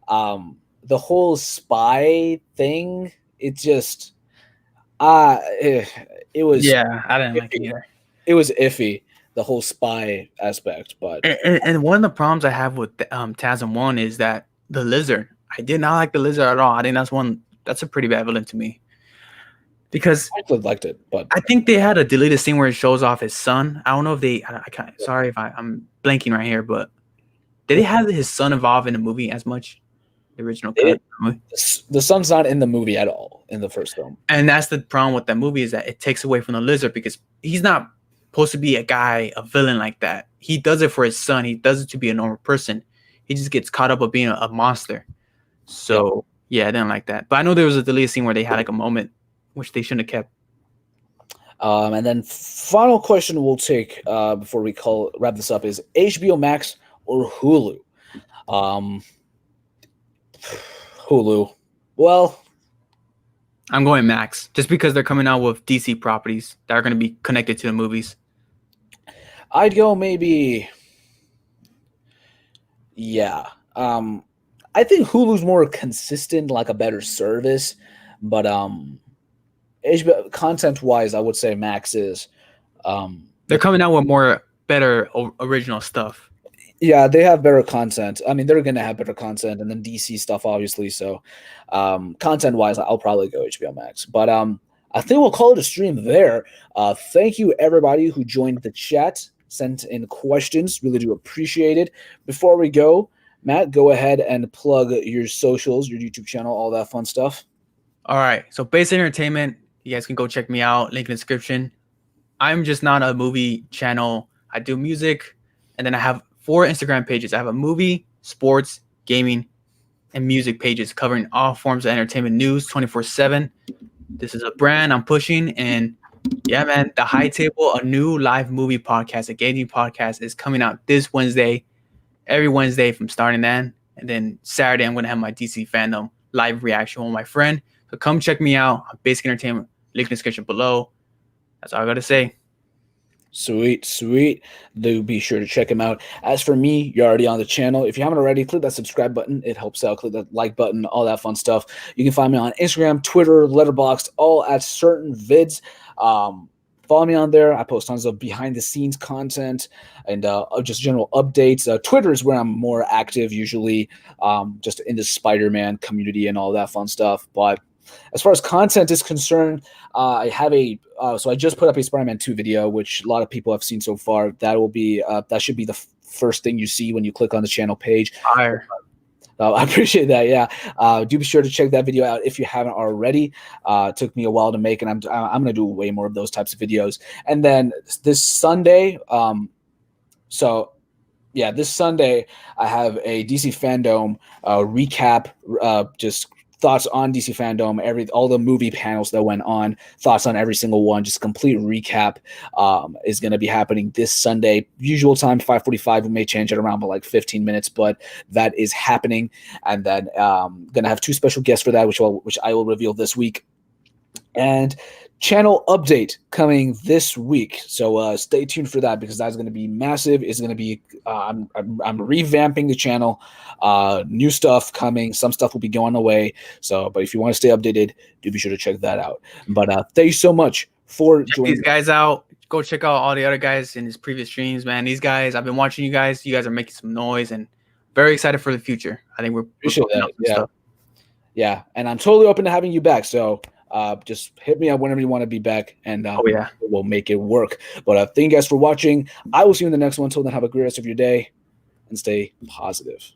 the whole spy thing, it just it was Yeah, I didn't like it iffy. either. It was iffy, the whole spy aspect, but And one of the problems I have with TASM 1 is that the lizard. I did not like the lizard at all. I think that's a pretty bad villain to me. Because I actually liked it, but I think they had a deleted scene where it shows off his son. I don't know if they I can't sorry if I'm blanking right here, but did they have his son involved in the movie as much? The original cut. the son's not in the movie at all in the first film. And that's the problem with that movie is that it takes away from the lizard because he's not supposed to be a guy, a villain like that. He does it for his son. He does it to be a normal person. He just gets caught up with being a monster. So yeah, I didn't like that. But I know there was a deleted scene where they had like a moment which they shouldn't have kept. And then final question we'll take before we wrap this up is HBO Max or Hulu. Hulu. Well, I'm going Max just because they're coming out with DC properties that are going to be connected to the movies. I'd go maybe. Yeah. I think Hulu's more consistent, like a better service, but HBO content wise, I would say Max is. They're coming out with more better original stuff. Yeah, they have better content. I mean, they're gonna have better content, and then DC stuff, obviously. So, content wise, I'll probably go HBO Max. But I think we'll call it a stream there. Thank you everybody who joined the chat, sent in questions. Really do appreciate it. Before we go, Matt, go ahead and plug your socials, your YouTube channel, all that fun stuff. All right, so Base Entertainment, you guys can go check me out. Link in the description. I'm just not a movie channel. I do music, and then I have 4 Instagram pages. I have a movie, sports, gaming, and music pages covering all forms of entertainment news 24/7. This is a brand I'm pushing, and yeah, man, The High Table, a new live movie podcast, a gaming podcast, is coming out this Wednesday. Every Wednesday from starting then, and then Saturday I'm gonna have my DC fandom live reaction with my friend. So come check me out on Basic Entertainment. Link in the description below. That's all I gotta say. Sweet. Do be sure to check him out. As for me, you're already on the channel. If you haven't already, click that subscribe button. It helps out. Click that like button, all that fun stuff. You can find me on Instagram, Twitter, Letterboxd, all at certain vids. Follow me on there. I post tons of behind the scenes content and just general updates. Twitter is where I'm more active usually, just in the Spider-Man community and all that fun stuff. But as far as content is concerned, I have so I just put up a Spider-Man 2 video, which a lot of people have seen so far. That will be that should be the first thing you see when you click on the channel page. Fire. I appreciate that. Yeah, do be sure to check that video out if you haven't already. It took me a while to make, and I'm gonna do way more of those types of videos. And then this Sunday, this Sunday I have a DC Fandom recap, just thoughts on DC Fandom, all the movie panels that went on, thoughts on every single one, just complete recap is going to be happening this Sunday. Usual time, 5:45. We may change it around by like 15 minutes, but that is happening. And then going to have 2 special guests for that, which I will reveal this week. And channel update coming this week, so stay tuned for that because that's going to be massive. It's going to be I'm revamping the channel, new stuff coming. Some stuff will be going away. But if you want to stay updated, do be sure to check that out. But thank you so much for Check joining these guys out. Go check out all the other guys in his previous streams, man. These guys, I've been watching you guys. You guys are making some noise and very excited for the future. I think we're Appreciate cooking that. up some Yeah. stuff. Yeah. And I'm totally open to having you back. So just hit me up whenever you want to be back, and Oh yeah. we'll make it work. But thank you guys for watching. I will see you in the next one. Until then, have a great rest of your day and stay positive.